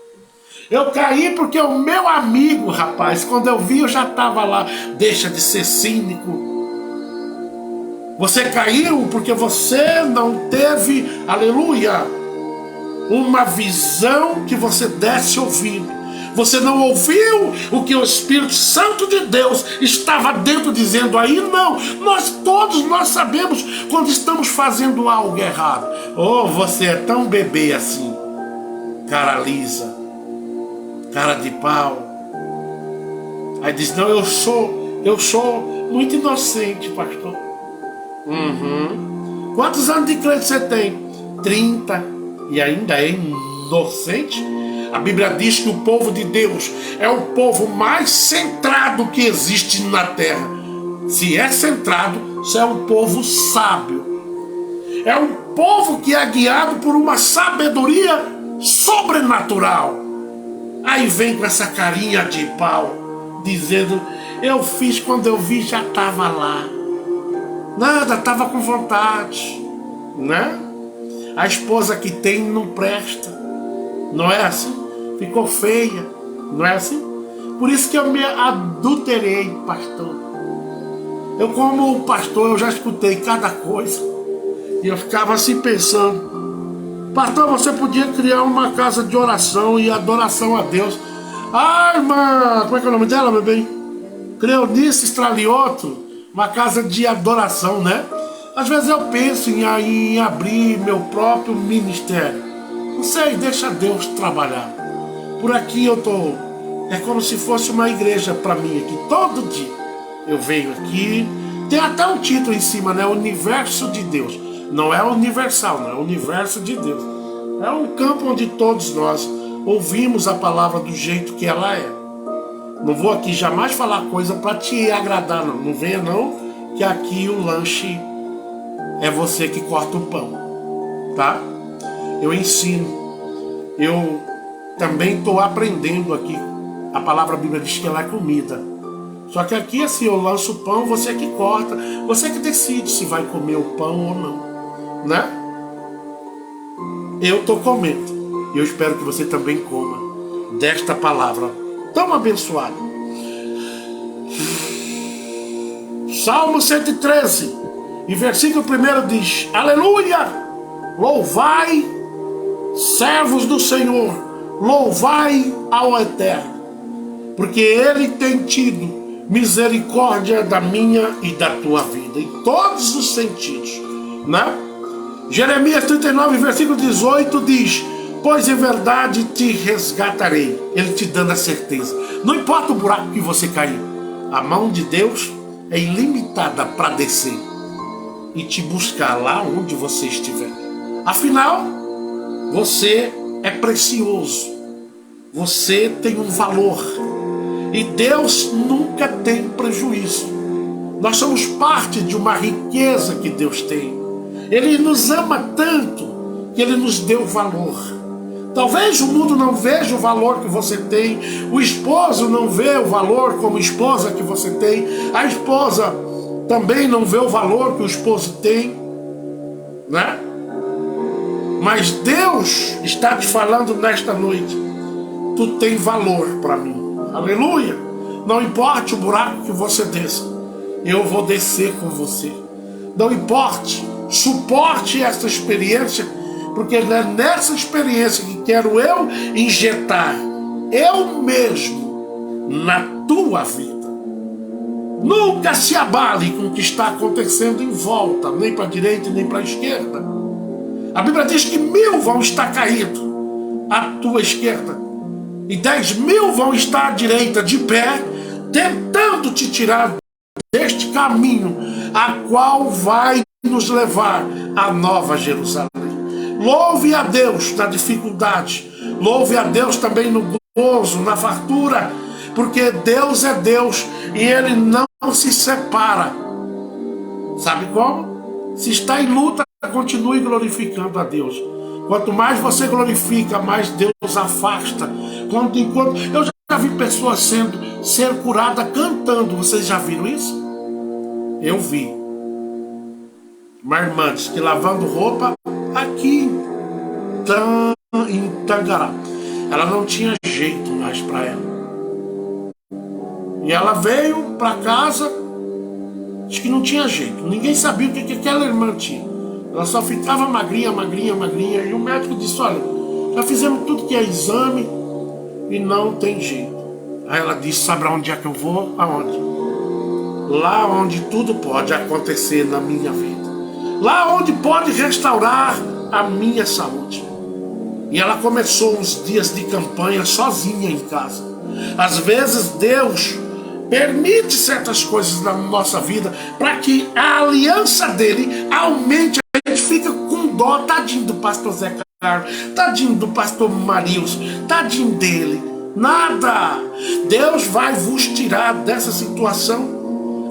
Eu caí porque o meu amigo, rapaz, quando eu vi eu já estava lá. Deixa de ser cínico. Você caiu porque você não teve, aleluia, uma visão que você desse ouvido. Você não ouviu o que o Espírito Santo de Deus estava dentro dizendo aí? Não, nós sabemos quando estamos fazendo algo errado. Oh, você é tão bebê assim, cara lisa, cara de pau. Aí diz: não, eu sou muito inocente, pastor. Quantos anos de crente você tem? 30, e ainda é inocente? A Bíblia diz que o povo de Deus é o povo mais centrado que existe na terra. Se é centrado, isso é um povo sábio. É um povo que é guiado por uma sabedoria sobrenatural. Aí vem com essa carinha de pau, dizendo: eu fiz quando eu vi, já estava lá. Nada, estava com vontade, né? A esposa que tem não presta. Não é assim? Ficou feia. Não é assim? Por isso que eu me adulterei, pastor. Eu, como pastor, eu já escutei cada coisa. E eu ficava assim pensando: pastor, você podia criar uma casa de oração e adoração a Deus. Ah, irmã, como é que é o nome dela, meu bem? Cleonice Stralioto. Uma casa de adoração, né? Às vezes eu penso em abrir meu próprio ministério. Não sei, deixa Deus trabalhar. Por aqui eu tô. É como se fosse uma igreja para mim aqui. Todo dia eu venho aqui. Tem até um título em cima, né? Universo de Deus. Não é universal, não é o universo de Deus. É um campo onde todos nós ouvimos a palavra do jeito que ela é. Não vou aqui jamais falar coisa para te agradar, não. Não venha não, que aqui o lanche é você que corta o pão, tá? Eu ensino. Eu também estou aprendendo aqui. A palavra Bíblia diz que ela é comida. Só que aqui, assim, eu lanço o pão, você que corta. Você que decide se vai comer o pão ou não, né? Eu estou comendo. E eu espero que você também coma desta palavra tão abençoada. Salmo 113, e versículo 1 diz: aleluia, louvai, servos do Senhor, louvai ao Eterno, porque Ele tem tido misericórdia da minha e da tua vida, em todos os sentidos, né? Jeremias 39, versículo 18 diz: pois em verdade te resgatarei. Ele te dando a certeza. Não importa o buraco que você cair, a mão de Deus é ilimitada para descer e te buscar lá onde você estiver. Afinal, você é precioso, você tem um valor, e Deus nunca tem prejuízo. Nós somos parte de uma riqueza que Deus tem. Ele nos ama tanto que Ele nos deu valor. Talvez o mundo não veja o valor que você tem, o esposo não vê o valor como esposa que você tem, a esposa também não vê o valor que o esposo tem, né? Mas Deus está te falando nesta noite: tu tem valor para mim. Aleluia! Não importa o buraco que você desça, eu vou descer com você. Não importe, suporte essa experiência, porque é nessa experiência que quero eu injetar eu mesmo na tua vida. Nunca se abale com o que está acontecendo em volta, nem para a direita nem para a esquerda. A Bíblia diz que 1000 vão estar caídos à tua esquerda e 10.000 vão estar à direita, de pé, tentando te tirar deste caminho, a qual vai nos levar à Nova Jerusalém. Louve a Deus na dificuldade, louve a Deus também no gozo, na fartura, porque Deus é Deus e Ele não se separa. Sabe como? Se está em luta, continue glorificando a Deus. Quanto mais você glorifica, mais Deus afasta. Enquanto eu já vi pessoas ser curadas cantando. Vocês já viram isso? Eu vi. Uma irmã disse que lavando roupa aqui em Tangará, ela não tinha jeito mais para ela. E ela veio para casa, disse que não tinha jeito. Ninguém sabia o que aquela irmã tinha. Ela só ficava magrinha, magrinha, magrinha. E o médico disse: olha, já fizemos tudo que é exame e não tem jeito. Aí ela disse: sabe onde é que eu vou? Aonde? Lá onde tudo pode acontecer na minha vida. Lá onde pode restaurar a minha saúde. E ela começou uns dias de campanha sozinha em casa. Às vezes Deus permite certas coisas na nossa vida para que a aliança dele aumente. A gente fica com dó, tadinho do pastor Zé Carlos, tadinho do pastor Marius, tadinho dele. Nada. Deus vai vos tirar dessa situação.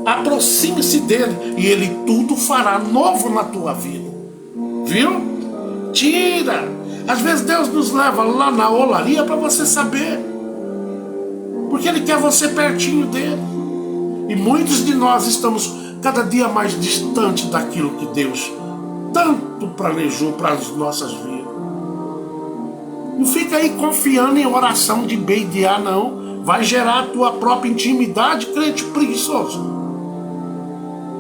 Aproxime-se dele e ele tudo fará novo na tua vida. Viu? Tira. Às vezes Deus nos leva lá na olaria para você saber, porque Ele quer você pertinho dele. E muitos de nós estamos cada dia mais distante daquilo que Deus tanto planejou para as nossas vidas. Não fica aí confiando em oração de B e de A, não. Vai gerar a tua própria intimidade, crente preguiçoso.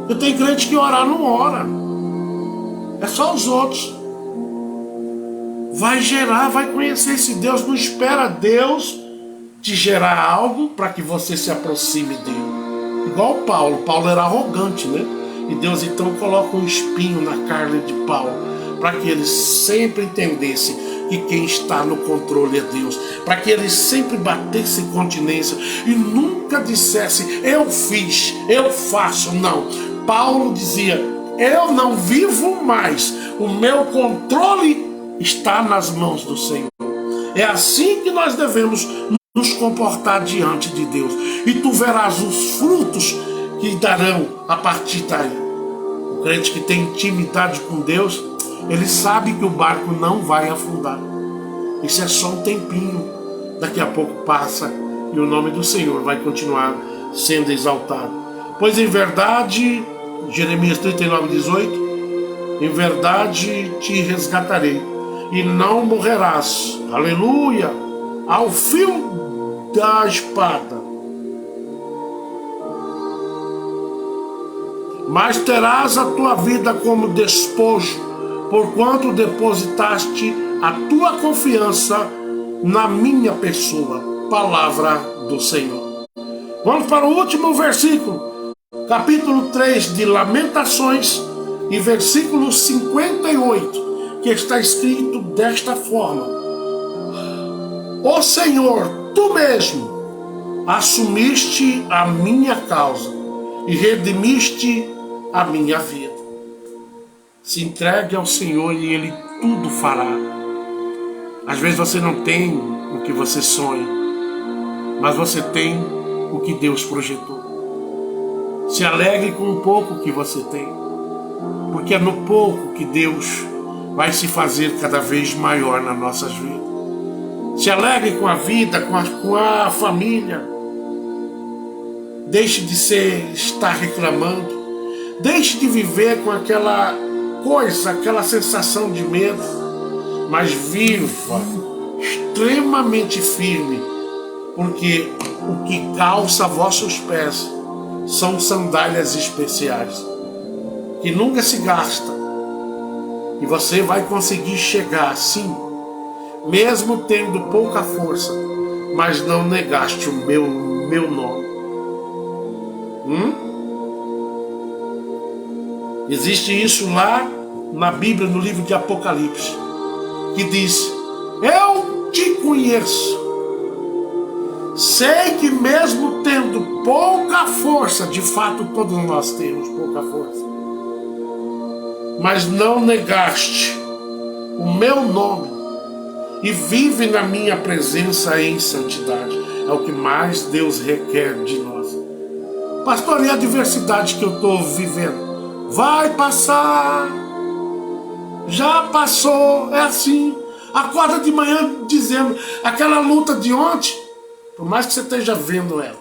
Eu tenho crente que orar não ora. É só os outros. Vai gerar, vai conhecer esse Deus. Não espera Deus te gerar algo para que você se aproxime dele. Igual Paulo. Paulo era arrogante, né? E Deus então coloca um espinho na carne de Paulo, para que ele sempre entendesse que quem está no controle é Deus, para que ele sempre batesse continência e nunca dissesse: eu fiz, eu faço. Não. Paulo dizia: eu não vivo mais, o meu controle está nas mãos do Senhor. É assim que nós devemos nos comportar diante de Deus, e tu verás os frutos que darão a partir daí. O crente que tem intimidade com Deus, ele sabe que o barco não vai afundar. Isso é só um tempinho. Daqui a pouco passa e o nome do Senhor vai continuar sendo exaltado. Pois em verdade, Jeremias 39, 18, em verdade te resgatarei e não morrerás, aleluia, ao fio da espada. mas terás a tua vida como despojo, porquanto depositaste a tua confiança na minha pessoa. Palavra do Senhor. Vamos para o último versículo, capítulo 3 de Lamentações, e versículo 58, que está escrito desta forma: Ó Senhor, tu mesmo assumiste a minha causa e redimiste a minha vida. Se entregue ao Senhor e Ele tudo fará. Às vezes você não tem o que você sonha, mas você tem o que Deus projetou. Se alegre com o pouco que você tem, porque é no pouco que Deus vai se fazer cada vez maior nas nossas vidas. Se alegre com a vida, com a família. Deixe de estar reclamando. Deixe de viver com aquela coisa, aquela sensação de medo. Mas viva extremamente firme, porque o que calça vossos pés são sandálias especiais, que nunca se gasta. E você vai conseguir chegar, sim, mesmo tendo pouca força, mas não negaste o meu nome. Existe isso lá na Bíblia, no livro de Apocalipse, que diz: eu te conheço. Sei que mesmo tendo pouca força, de fato todos nós temos pouca força, mas não negaste o meu nome e vive na minha presença em santidade. É o que mais Deus requer de nós. Pastor, e a adversidade que eu estou vivendo? Vai passar. Já passou. É assim. Acorda de manhã dizendo, aquela luta de ontem, por mais que você esteja vendo ela,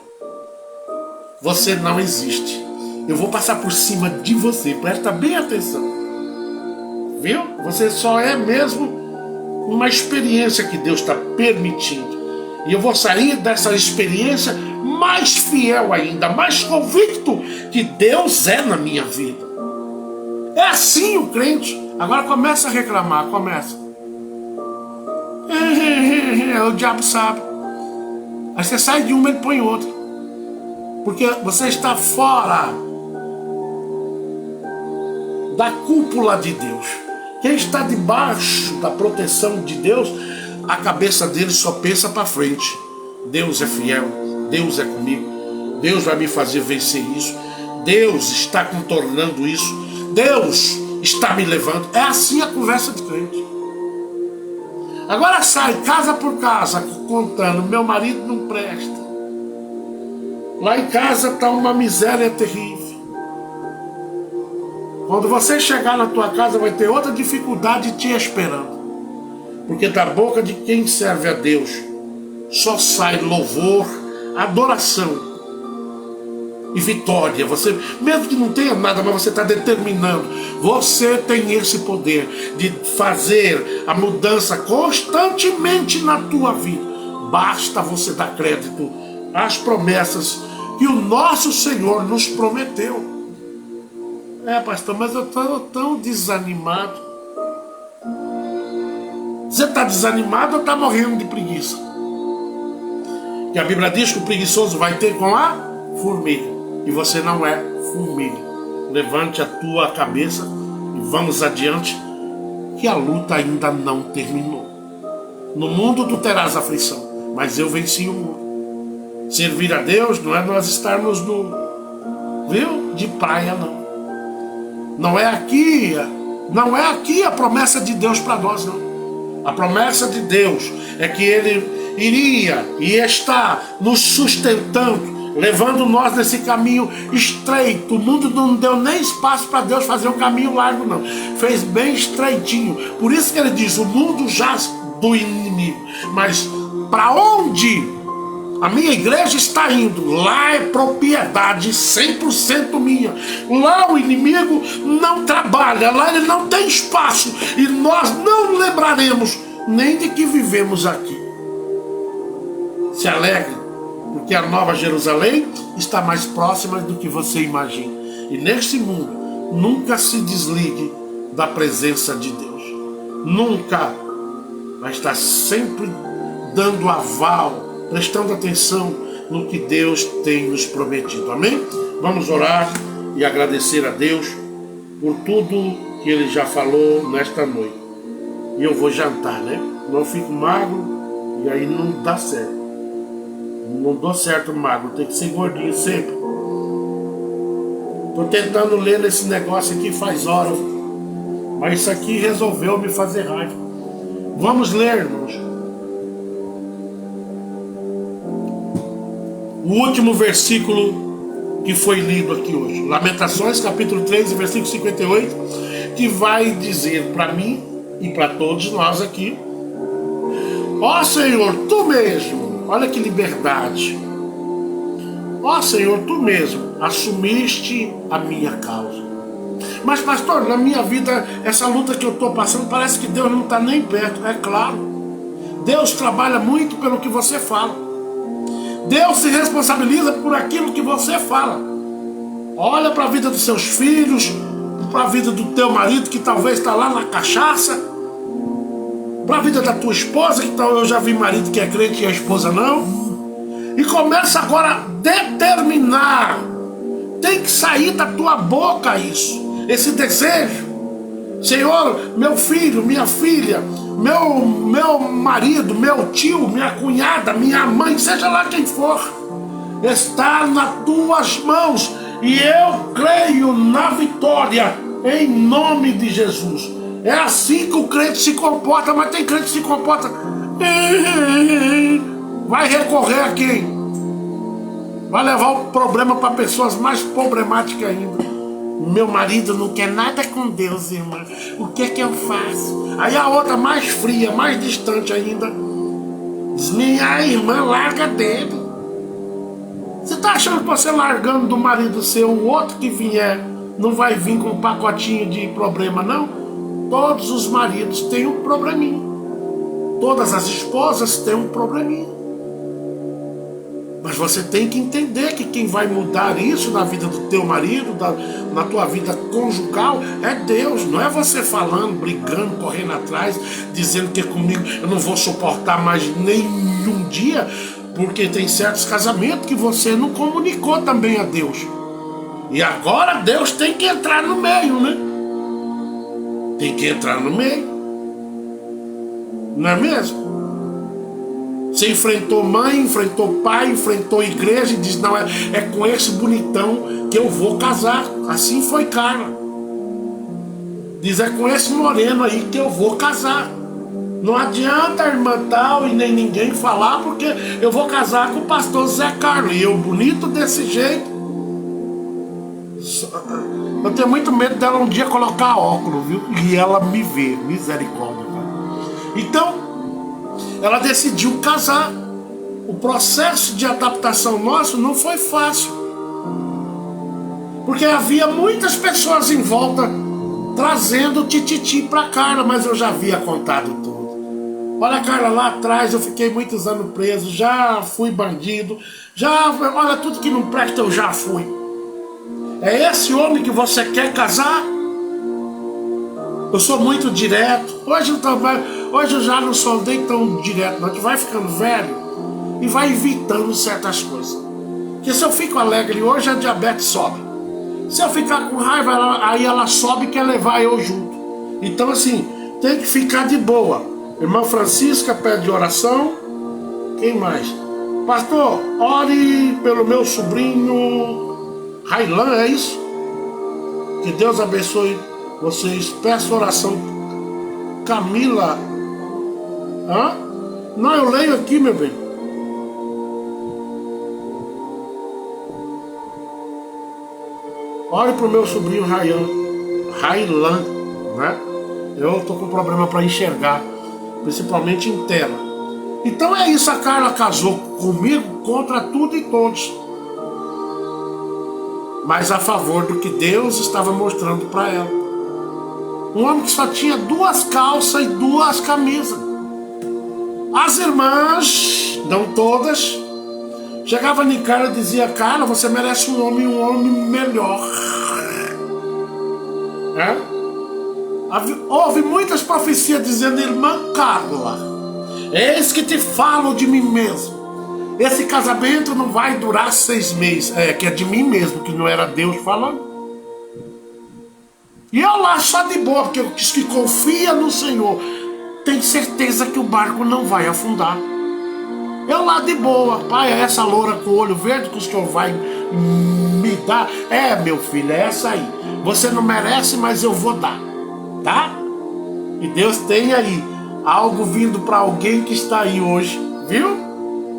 você não existe. Eu vou passar por cima de você. Presta bem atenção. Viu? Você só é mesmo uma experiência que Deus está permitindo. E eu vou sair dessa experiência mais fiel ainda, mais convicto que Deus é na minha vida. É assim o crente. Agora começa a reclamar, começa. O diabo sabe. Aí você sai de uma e põe outra. Porque você está fora da cúpula de Deus. Quem está debaixo da proteção de Deus, a cabeça dele só pensa para frente. Deus é fiel, Deus é comigo, Deus vai me fazer vencer isso, Deus está contornando isso, Deus está me levando. É assim a conversa de crente. Agora sai casa por casa contando: meu marido não presta, lá em casa está uma miséria terrível. Quando você chegar na tua casa, vai ter outra dificuldade te esperando. Porque da boca de quem serve a Deus só sai louvor, adoração e vitória. Você, mesmo que não tenha nada, mas você está determinando. Você tem esse poder de fazer a mudança constantemente na tua vida. Basta você dar crédito às promessas que o nosso Senhor nos prometeu. Pastor, mas eu estou tão desanimado. Você está desanimado ou está morrendo de preguiça? Que a Bíblia diz que o preguiçoso vai ter com a formiga. E você não é formiga. Levante a tua cabeça e vamos adiante, que a luta ainda não terminou. No mundo tu terás aflição, mas eu venci o mundo. Servir a Deus não é nós estarmos de praia, não. Não é aqui a promessa de Deus para nós, não. A promessa de Deus é que Ele iria e está nos sustentando, levando nós nesse caminho estreito. O mundo não deu nem espaço para Deus fazer um caminho largo, não. Fez bem estreitinho. Por isso que Ele diz: o mundo jaz do inimigo. Mas para onde a minha igreja está indo, lá é propriedade 100% minha. Lá o inimigo não trabalha, lá ele não tem espaço. E nós não lembraremos nem de que vivemos aqui. Se alegre, porque a Nova Jerusalém está mais próxima do que você imagina. e neste mundo, nunca se desligue da presença de Deus. Nunca. Vai estar sempre dando aval, prestando atenção no que Deus tem nos prometido. Amém? Vamos orar e agradecer a Deus por tudo que Ele já falou nesta noite. E eu vou jantar, né? Não fico magro e aí não dá certo. Não dou certo magro, tem que ser gordinho sempre. Tô tentando ler nesse negócio aqui faz horas, mas isso aqui resolveu me fazer raiva. Vamos ler, irmãos. O último versículo que foi lido aqui hoje. Lamentações, capítulo 3, versículo 58, que vai dizer para mim e para todos nós aqui: ó Senhor, Tu mesmo, olha que liberdade. Ó Senhor, Tu mesmo assumiste a minha causa. Mas pastor, na minha vida, essa luta que eu estou passando, parece que Deus não está nem perto. É claro, Deus trabalha muito pelo que você fala. Deus se responsabiliza por aquilo que você fala. Olha para a vida dos seus filhos, para a vida do teu marido que talvez está lá na cachaça, para a vida da tua esposa, que eu já vi marido que é crente e a esposa não. E começa agora a determinar. Tem que sair da tua boca isso, esse desejo. Senhor, meu filho, minha filha, meu marido, meu tio, minha cunhada, minha mãe, seja lá quem for, está nas tuas mãos. E eu creio na vitória, em nome de Jesus. É assim que o crente se comporta, mas tem crente que se comporta. Vai recorrer a quem? Vai levar o problema para pessoas mais problemáticas ainda. Meu marido não quer nada com Deus, irmã. O que é que eu faço? Aí a outra mais fria, mais distante ainda, diz: minha irmã, larga dele. Você está achando que você largando do marido seu, o outro que vier, não vai vir com um pacotinho de problema, não? Todos os maridos têm um probleminha. Todas as esposas têm um probleminha. Mas você tem que entender que quem vai mudar isso na vida do teu marido, na tua vida conjugal, é Deus. Não é você falando, brigando, correndo atrás, dizendo que comigo eu não vou suportar mais nenhum dia, porque tem certos casamentos que você não comunicou também a Deus. E agora Deus tem que entrar no meio, né? Tem que entrar no meio. Não é mesmo? Você enfrentou mãe, enfrentou pai, enfrentou igreja e diz: não, é com esse bonitão que eu vou casar. Assim foi Carla. Diz: é com esse moreno aí que eu vou casar. Não adianta a irmã tal e nem ninguém falar, porque eu vou casar com o pastor Zé Carlos. E eu bonito desse jeito. Eu tenho muito medo dela um dia colocar óculos, viu? E ela me ver. Misericórdia, cara. Então, ela decidiu casar. O processo de adaptação nosso não foi fácil, porque havia muitas pessoas em volta trazendo tititi para Carla, mas eu já havia contado tudo. Olha, Carla, lá atrás eu fiquei muitos anos preso, já fui bandido, olha, tudo que não presta eu já fui. É esse homem que você quer casar? Eu sou muito direto. Hoje eu já não sou nem tão direto, não. A gente vai ficando velho e vai evitando certas coisas. Porque se eu fico alegre hoje, a diabetes sobe. Se eu ficar com raiva, aí ela sobe e quer levar eu junto. Então assim, tem que ficar de boa. Irmã Francisca pede oração. Quem mais? Pastor, ore pelo meu sobrinho Railan, é isso? Que Deus abençoe vocês. Peço oração. Camila. Hã? Não, eu leio aqui, meu bem. Ore pro meu sobrinho Railan, né? Eu tô com problema para enxergar, principalmente em tela. Então é isso, a Carla casou comigo contra tudo e todos, mas a favor do que Deus estava mostrando para ela. Um homem que só tinha 2 calças e 2 camisas. As irmãs, não todas, Chegava em casa e dizia: Carla, você merece um homem melhor. Houve muitas profecias dizendo: irmã Carla, eis que te falo de mim mesmo. Esse casamento não vai durar 6 meses. Que é de mim mesmo, que não era Deus falando. E eu lá só de boa, porque eu disse que confia no Senhor. Tem certeza que o barco não vai afundar. Eu lá de boa: pai, é essa loura com o olho verde que o Senhor vai me dar? Meu filho, é essa aí. Você não merece, mas eu vou dar. Tá? E Deus tem aí algo vindo para alguém que está aí hoje, viu?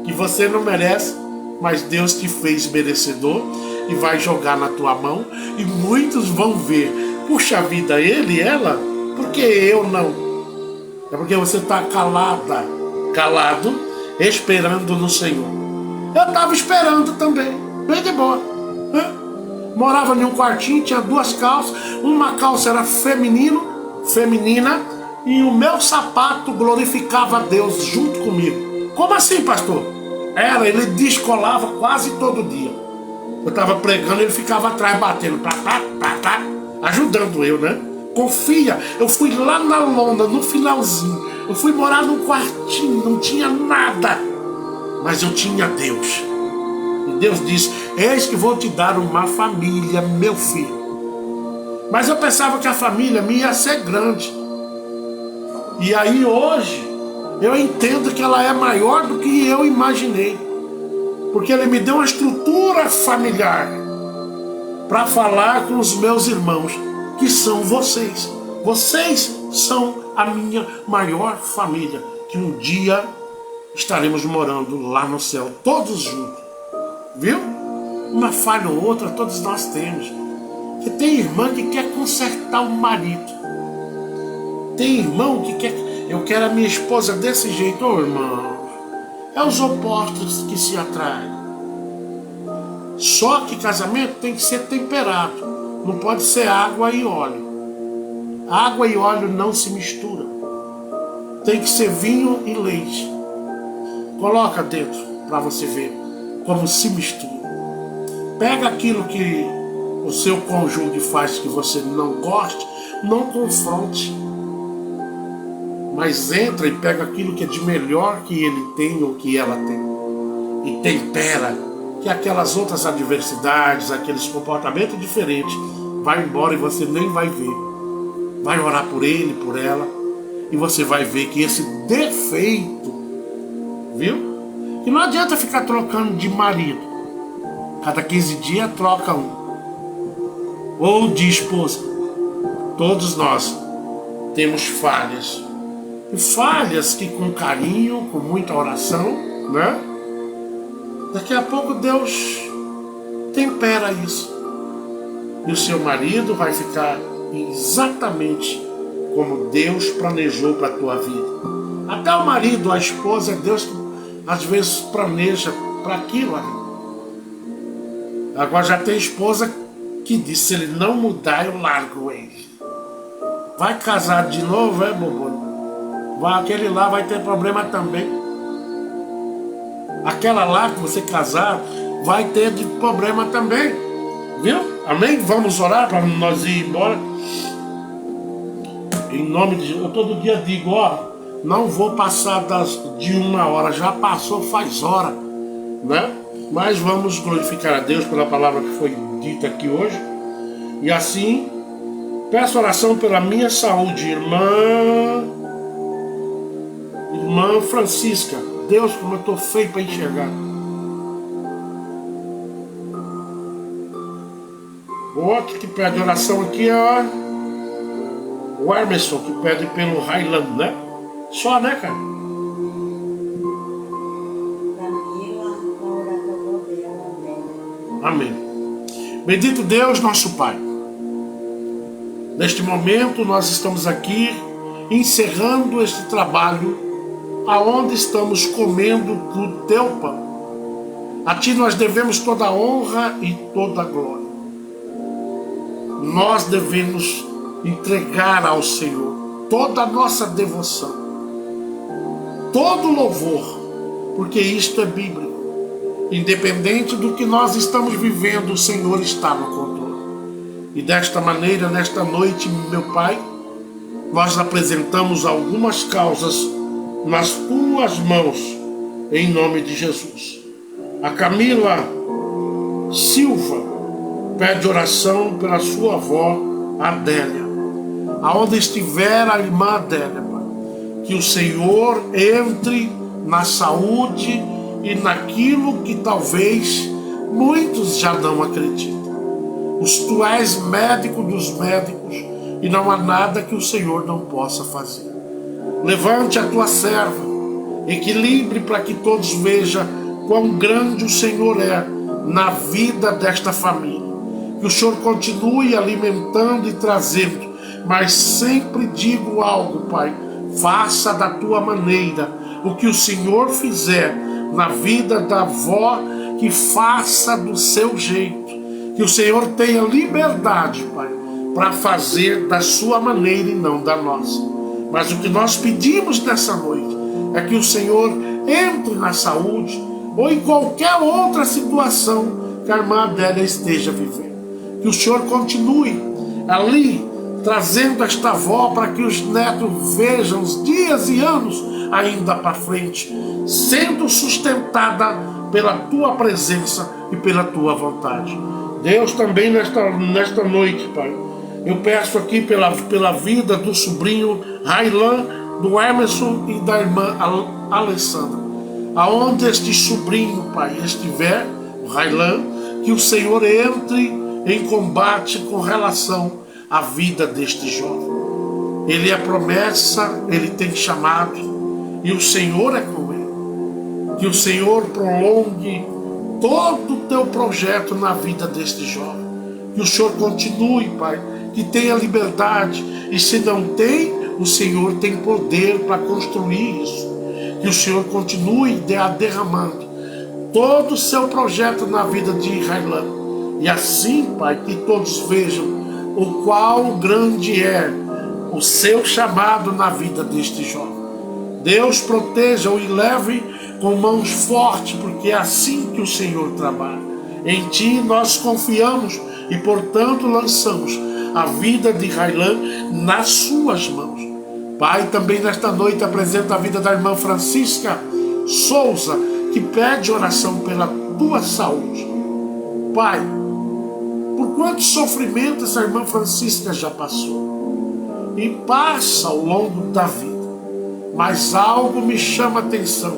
Que você não merece, mas Deus te fez merecedor e vai jogar na tua mão. E muitos vão ver: puxa vida, ele, ela, porque eu não? É porque você está calado, esperando no Senhor. Eu estava esperando também, bem de boa. Morava em um quartinho, tinha 2 calças. Uma calça era feminina, e o meu sapato glorificava a Deus junto comigo. Como assim, pastor? Ele descolava quase todo dia. Eu estava pregando, ele ficava atrás batendo, ajudando eu, né? Confia, eu fui lá na lona, no finalzinho. Eu fui morar num quartinho, não tinha nada, mas eu tinha Deus. E Deus disse: eis que vou te dar uma família, meu filho. Mas eu pensava que a família minha ia ser grande. E aí hoje eu entendo que ela é maior do que eu imaginei. Porque Ele me deu uma estrutura familiar para falar com os meus irmãos, que são vocês. Vocês são a minha maior família, que um dia estaremos morando lá no céu, todos juntos. Viu? Uma falha ou outra todos nós temos. Que tem irmã que quer consertar o marido. Tem irmão que quer: eu quero a minha esposa desse jeito. Irmão, é os opostos que se atraem. Só que casamento tem que ser temperado. Não pode ser água e óleo. Água e óleo não se misturam. Tem que ser vinho e leite. Coloca dentro para você ver como se mistura. Pega aquilo que o seu cônjuge faz que você não goste, não confronte. Mas entra e pega aquilo que é de melhor que ele tem ou que ela tem. E tempera, que aquelas outras adversidades, aqueles comportamentos diferentes, vai embora e você nem vai ver. Vai orar por ele, por ela, e você vai ver que esse defeito, viu? Que não adianta ficar trocando de marido. Cada 15 dias troca um. Ou de esposa. Todos nós temos falhas. E falhas que com carinho, com muita oração, né? Daqui a pouco Deus tempera isso. E o seu marido vai ficar exatamente como Deus planejou para a tua vida. Até o marido, a esposa, Deus às vezes planeja para aquilo ali. Agora já tem esposa que diz: se ele não mudar, eu largo ele. Vai casar de novo, bobo? Aquele lá vai ter problema também. Aquela lá que você casar vai ter de problema também. Viu? Amém? Vamos orar para nós ir embora. Em nome de Jesus. Eu todo dia digo: não vou passar de 1 hora. Já passou faz hora, né? Mas vamos glorificar a Deus pela palavra que foi dita aqui hoje. E assim, peço oração pela minha saúde, irmã Francisca. Deus, como eu estou feio para enxergar. O outro que pede oração aqui é o Emerson, que pede pelo Highland, né? Só, né, cara? Amém. Bendito Deus, nosso Pai. Neste momento nós estamos aqui encerrando este trabalho aonde estamos comendo do teu pão. A ti nós devemos toda a honra e toda a glória. Nós devemos entregar ao Senhor toda a nossa devoção, todo louvor, porque isto é bíblico. Independente do que nós estamos vivendo, o Senhor está no controle. E desta maneira, nesta noite, meu Pai, nós apresentamos algumas causas nas tuas mãos, em nome de Jesus. A Camila Silva pede oração pela sua avó Adélia. Aonde estiver a irmã Adélia, Pai, que o Senhor entre na saúde e naquilo que talvez muitos já não acreditam. Tu és médico dos médicos e não há nada que o Senhor não possa fazer. Levante a tua serva, equilibre para que todos vejam quão grande o Senhor é na vida desta família. Que o Senhor continue alimentando e trazendo, mas sempre digo algo, Pai, faça da tua maneira. O que o Senhor fizer na vida da avó, que faça do seu jeito. Que o Senhor tenha liberdade, Pai, para fazer da sua maneira e não da nossa. Mas o que nós pedimos nessa noite é que o Senhor entre na saúde ou em qualquer outra situação que a irmã Adélia esteja vivendo. Que o Senhor continue ali trazendo esta avó para que os netos vejam os dias e anos ainda para frente, sendo sustentada pela tua presença e pela tua vontade. Deus, também nesta noite, Pai, eu peço aqui pela vida do sobrinho Railan, do Emerson e da irmã Alessandra. Aonde este sobrinho, Pai, estiver, o Railan, que o Senhor entre em combate com relação à vida deste jovem. Ele é promessa, ele tem chamado, e o Senhor é com ele. Que o Senhor prolongue todo o teu projeto na vida deste jovem. Que o Senhor continue, Pai, que tenha liberdade, e se não tem, o Senhor tem poder para construir isso. Que o Senhor continue derramando todo o seu projeto na vida de Railan. E assim, Pai, que todos vejam o qual grande é o seu chamado na vida deste jovem. Deus, proteja-o e leve com mãos fortes, porque é assim que o Senhor trabalha. Em Ti nós confiamos e, portanto, lançamos a vida de Railan nas suas mãos. Pai, também nesta noite apresento a vida da irmã Francisca Souza, que pede oração pela tua saúde. Pai, por quanto sofrimento essa irmã Francisca já passou e passa ao longo da vida, mas algo me chama a atenção.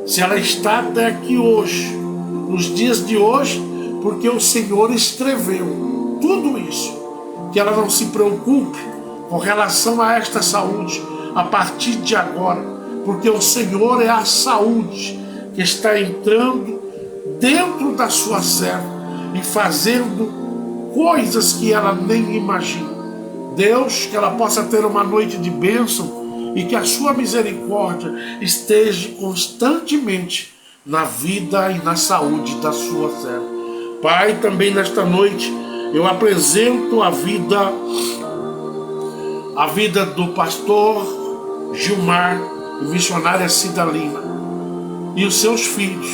Se ela está até aqui hoje, nos dias de hoje, porque o Senhor escreveu tudo isso, que ela não se preocupe com relação a esta saúde a partir de agora, porque o Senhor é a saúde que está entrando dentro da sua serva e fazendo coisas que ela nem imagina. Deus, que ela possa ter uma noite de bênção e que a sua misericórdia esteja constantemente na vida e na saúde da sua serva. Pai, também nesta noite eu apresento a vida do pastor Gilmar e missionária Cidalina e os seus filhos.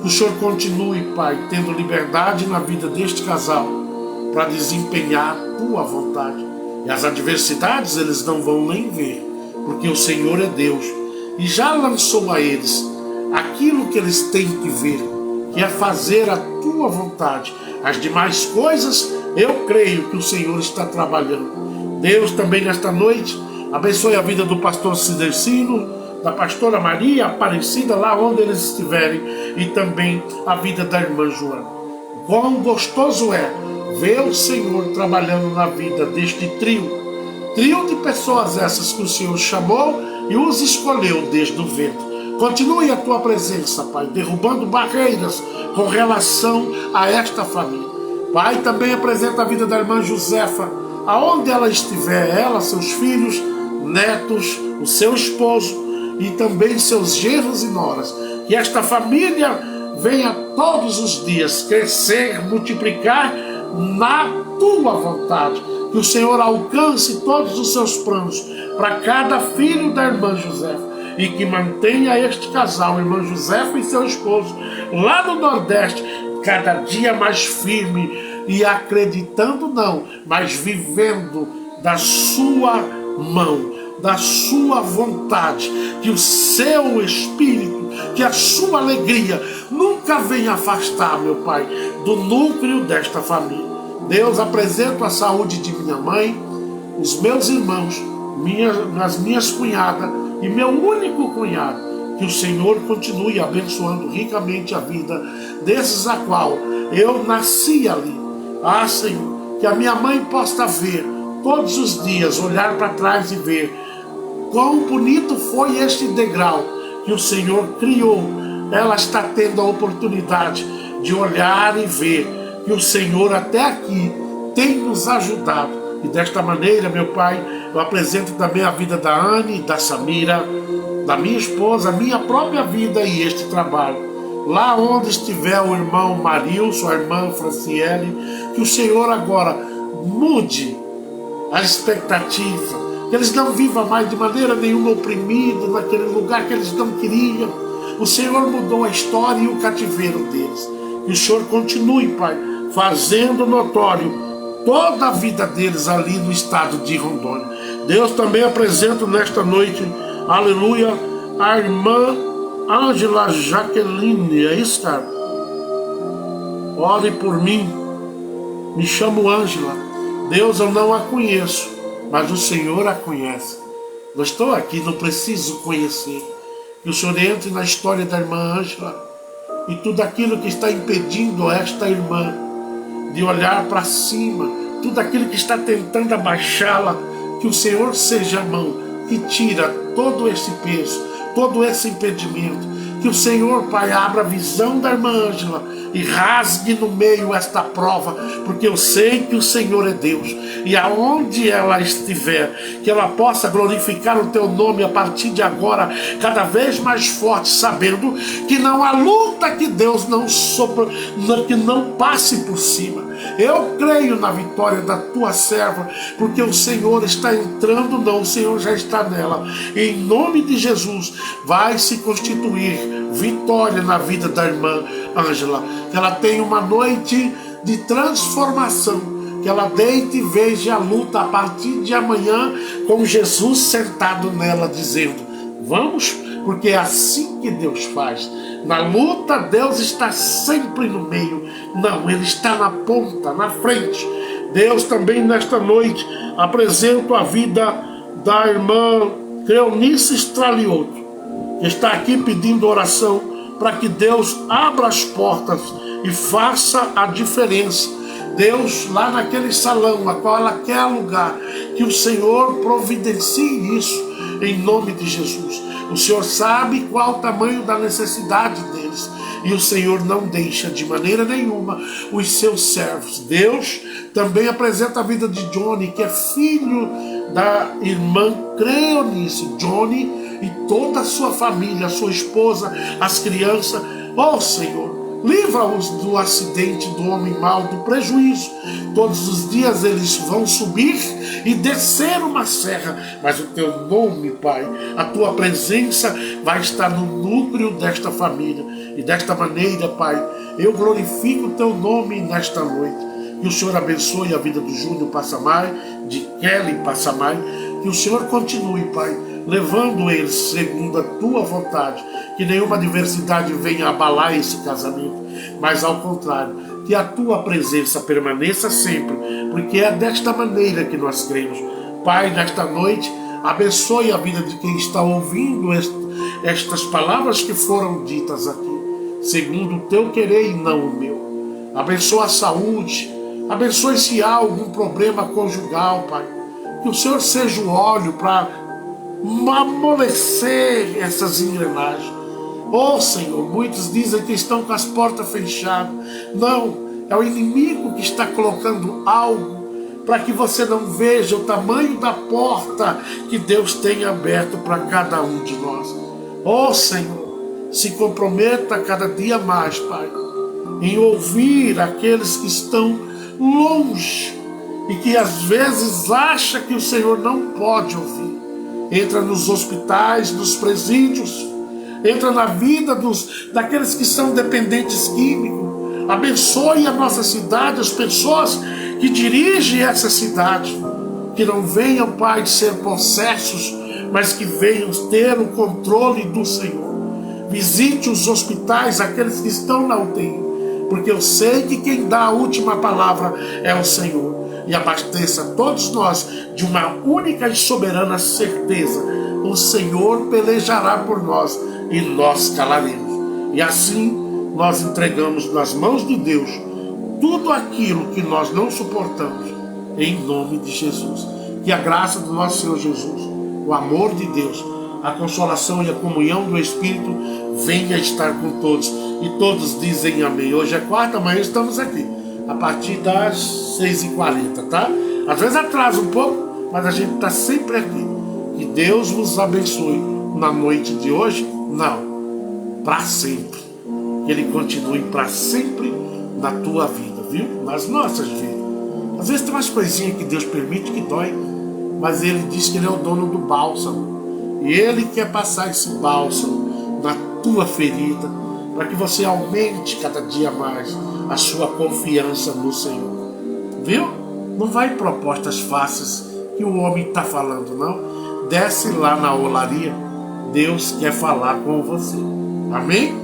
Que o Senhor continue, Pai, tendo liberdade na vida deste casal para desempenhar a tua vontade. E as adversidades eles não vão nem ver, porque o Senhor é Deus e já lançou a eles aquilo que eles têm que ver, que é fazer a tua vontade. As demais coisas, eu creio que o Senhor está trabalhando. Deus, também nesta noite, abençoe a vida do pastor Cidercino, da pastora Maria Aparecida, lá onde eles estiverem, e também a vida da irmã Joana. Quão gostoso é ver o Senhor trabalhando na vida deste trio de pessoas essas que o Senhor chamou e os escolheu desde o ventre. Continue a tua presença, Pai, derrubando barreiras com relação a esta família. Pai, também apresenta a vida da irmã Josefa, aonde ela estiver, ela, seus filhos, netos, o seu esposo e também seus genros e noras. Que esta família venha todos os dias crescer, multiplicar na tua vontade. Que o Senhor alcance todos os seus planos para cada filho da irmã Josefa. e que mantenha este casal, irmã Josefa e seu esposo, lá no Nordeste, cada dia mais firme e acreditando não, mas vivendo da sua mão, da sua vontade, que o seu espírito, que a sua alegria nunca venha afastar, meu Pai, do núcleo desta família. Deus, apresento a saúde de minha mãe, os meus irmãos, as minhas cunhadas e meu único cunhado. Que o Senhor continue abençoando ricamente a vida desses a qual eu nasci ali. Ah, Senhor, que a minha mãe possa ver todos os dias, olhar para trás e ver quão bonito foi este degrau que o Senhor criou. Ela está tendo a oportunidade de olhar e ver que o Senhor até aqui tem nos ajudado. E desta maneira, meu Pai, eu apresento também a vida da Anne, da Samira, da minha esposa, a minha própria vida e este trabalho. Lá onde estiver o irmão Marilson, a irmã Franciele, que o Senhor agora mude a expectativa, que eles não vivam mais de maneira nenhuma oprimidos naquele lugar que eles não queriam. O Senhor mudou a história e o cativeiro deles. Que o Senhor continue, Pai, fazendo notório toda a vida deles ali no estado de Rondônia. Deus, também apresento nesta noite, aleluia, a irmã Ângela Jaqueline, é isso, cara? Ore por mim, me chamo Ângela. Deus, eu não a conheço, mas o Senhor a conhece. Eu estou aqui, não preciso conhecer. Que o Senhor entre na história da irmã Ângela e tudo aquilo que está impedindo esta irmã de olhar para cima, tudo aquilo que está tentando abaixá-la, que o Senhor seja a mão que tira todo esse peso, todo esse impedimento. Que o Senhor, Pai, abra a visão da irmã Ângela e rasgue no meio esta prova, porque eu sei que o Senhor é Deus. E aonde ela estiver, que ela possa glorificar o Teu nome a partir de agora, cada vez mais forte, sabendo que não há luta que Deus não sopra, que não passe por cima. Eu creio na vitória da Tua serva, porque o Senhor está entrando, não, o Senhor já está nela. E em nome de Jesus, vai se constituir vitória na vida da irmã Ângela. Que ela tenha uma noite de transformação, que ela deite e veja a luta a partir de amanhã, com Jesus sentado nela, dizendo: vamos, porque é assim que Deus faz. Na luta, Deus está sempre no meio. Não, Ele está na ponta, na frente. Deus, também nesta noite apresento a vida da irmã Cleonice Stralioto, que está aqui pedindo oração para que Deus abra as portas e faça a diferença. Deus, lá naquele salão a qual ela quer alugar, que o Senhor providencie isso em nome de Jesus. O Senhor sabe qual o tamanho da necessidade deles, e o Senhor não deixa de maneira nenhuma os seus servos. Deus também apresenta a vida de Johnny, que é filho da irmã Cleonice. Johnny e toda a sua família, a sua esposa, as crianças. Oh, Senhor, livra-os do acidente, do homem mau, do prejuízo. Todos os dias eles vão subir e descer uma serra, mas o Teu nome, Pai, a Tua presença vai estar no núcleo desta família. E desta maneira, Pai, eu glorifico o Teu nome nesta noite. Que o Senhor abençoe a vida do Júnior Passamai, de Kelly Passamai. Que o Senhor continue, Pai, levando eles segundo a Tua vontade. Que nenhuma adversidade venha abalar esse casamento, mas ao contrário, que a Tua presença permaneça sempre, porque é desta maneira que nós cremos. Pai, nesta noite, abençoe a vida de quem está ouvindo estas palavras que foram ditas aqui, segundo o Teu querer e não o meu. Abençoa a saúde, abençoe se há algum problema conjugal, Pai. Que o Senhor seja o óleo para amolecer essas engrenagens. Oh, Senhor, muitos dizem que estão com as portas fechadas. Não, é o inimigo que está colocando algo para que você não veja o tamanho da porta que Deus tem aberto para cada um de nós. Oh, Senhor, se comprometa cada dia mais, Pai, em ouvir aqueles que estão longe e que às vezes acha que o Senhor não pode ouvir. entra nos hospitais, nos presídios, entra na vida daqueles que são dependentes químicos. Abençoe a nossa cidade, as pessoas que dirigem essa cidade, que não venham, Pai, ser possessos, mas que venham ter o controle do Senhor. Visite os hospitais, aqueles que estão na UTI, porque eu sei que quem dá a última palavra é o Senhor. E abasteça todos nós de uma única e soberana certeza: o Senhor pelejará por nós e nós calaremos. E assim nós entregamos nas mãos de Deus tudo aquilo que nós não suportamos, em nome de Jesus. Que a graça do nosso Senhor Jesus, o amor de Deus, a consolação e a comunhão do Espírito venha estar com todos. E todos dizem amém. Hoje é quarta, amanhã estamos aqui, a partir das 6h40, tá? Às vezes atrasa um pouco, mas a gente está sempre aqui. Que Deus vos abençoe na noite de hoje. Não, para sempre. Que Ele continue para sempre na tua vida, viu? Nas nossas vidas. Às vezes tem umas coisinhas que Deus permite que dói, mas Ele diz que Ele é o dono do bálsamo. E Ele quer passar esse bálsamo na tua ferida, para que você aumente cada dia mais a sua confiança no Senhor. Viu? Não vai em propostas fáceis que o homem está falando, não. Desce lá na olaria. Deus quer falar com você. Amém?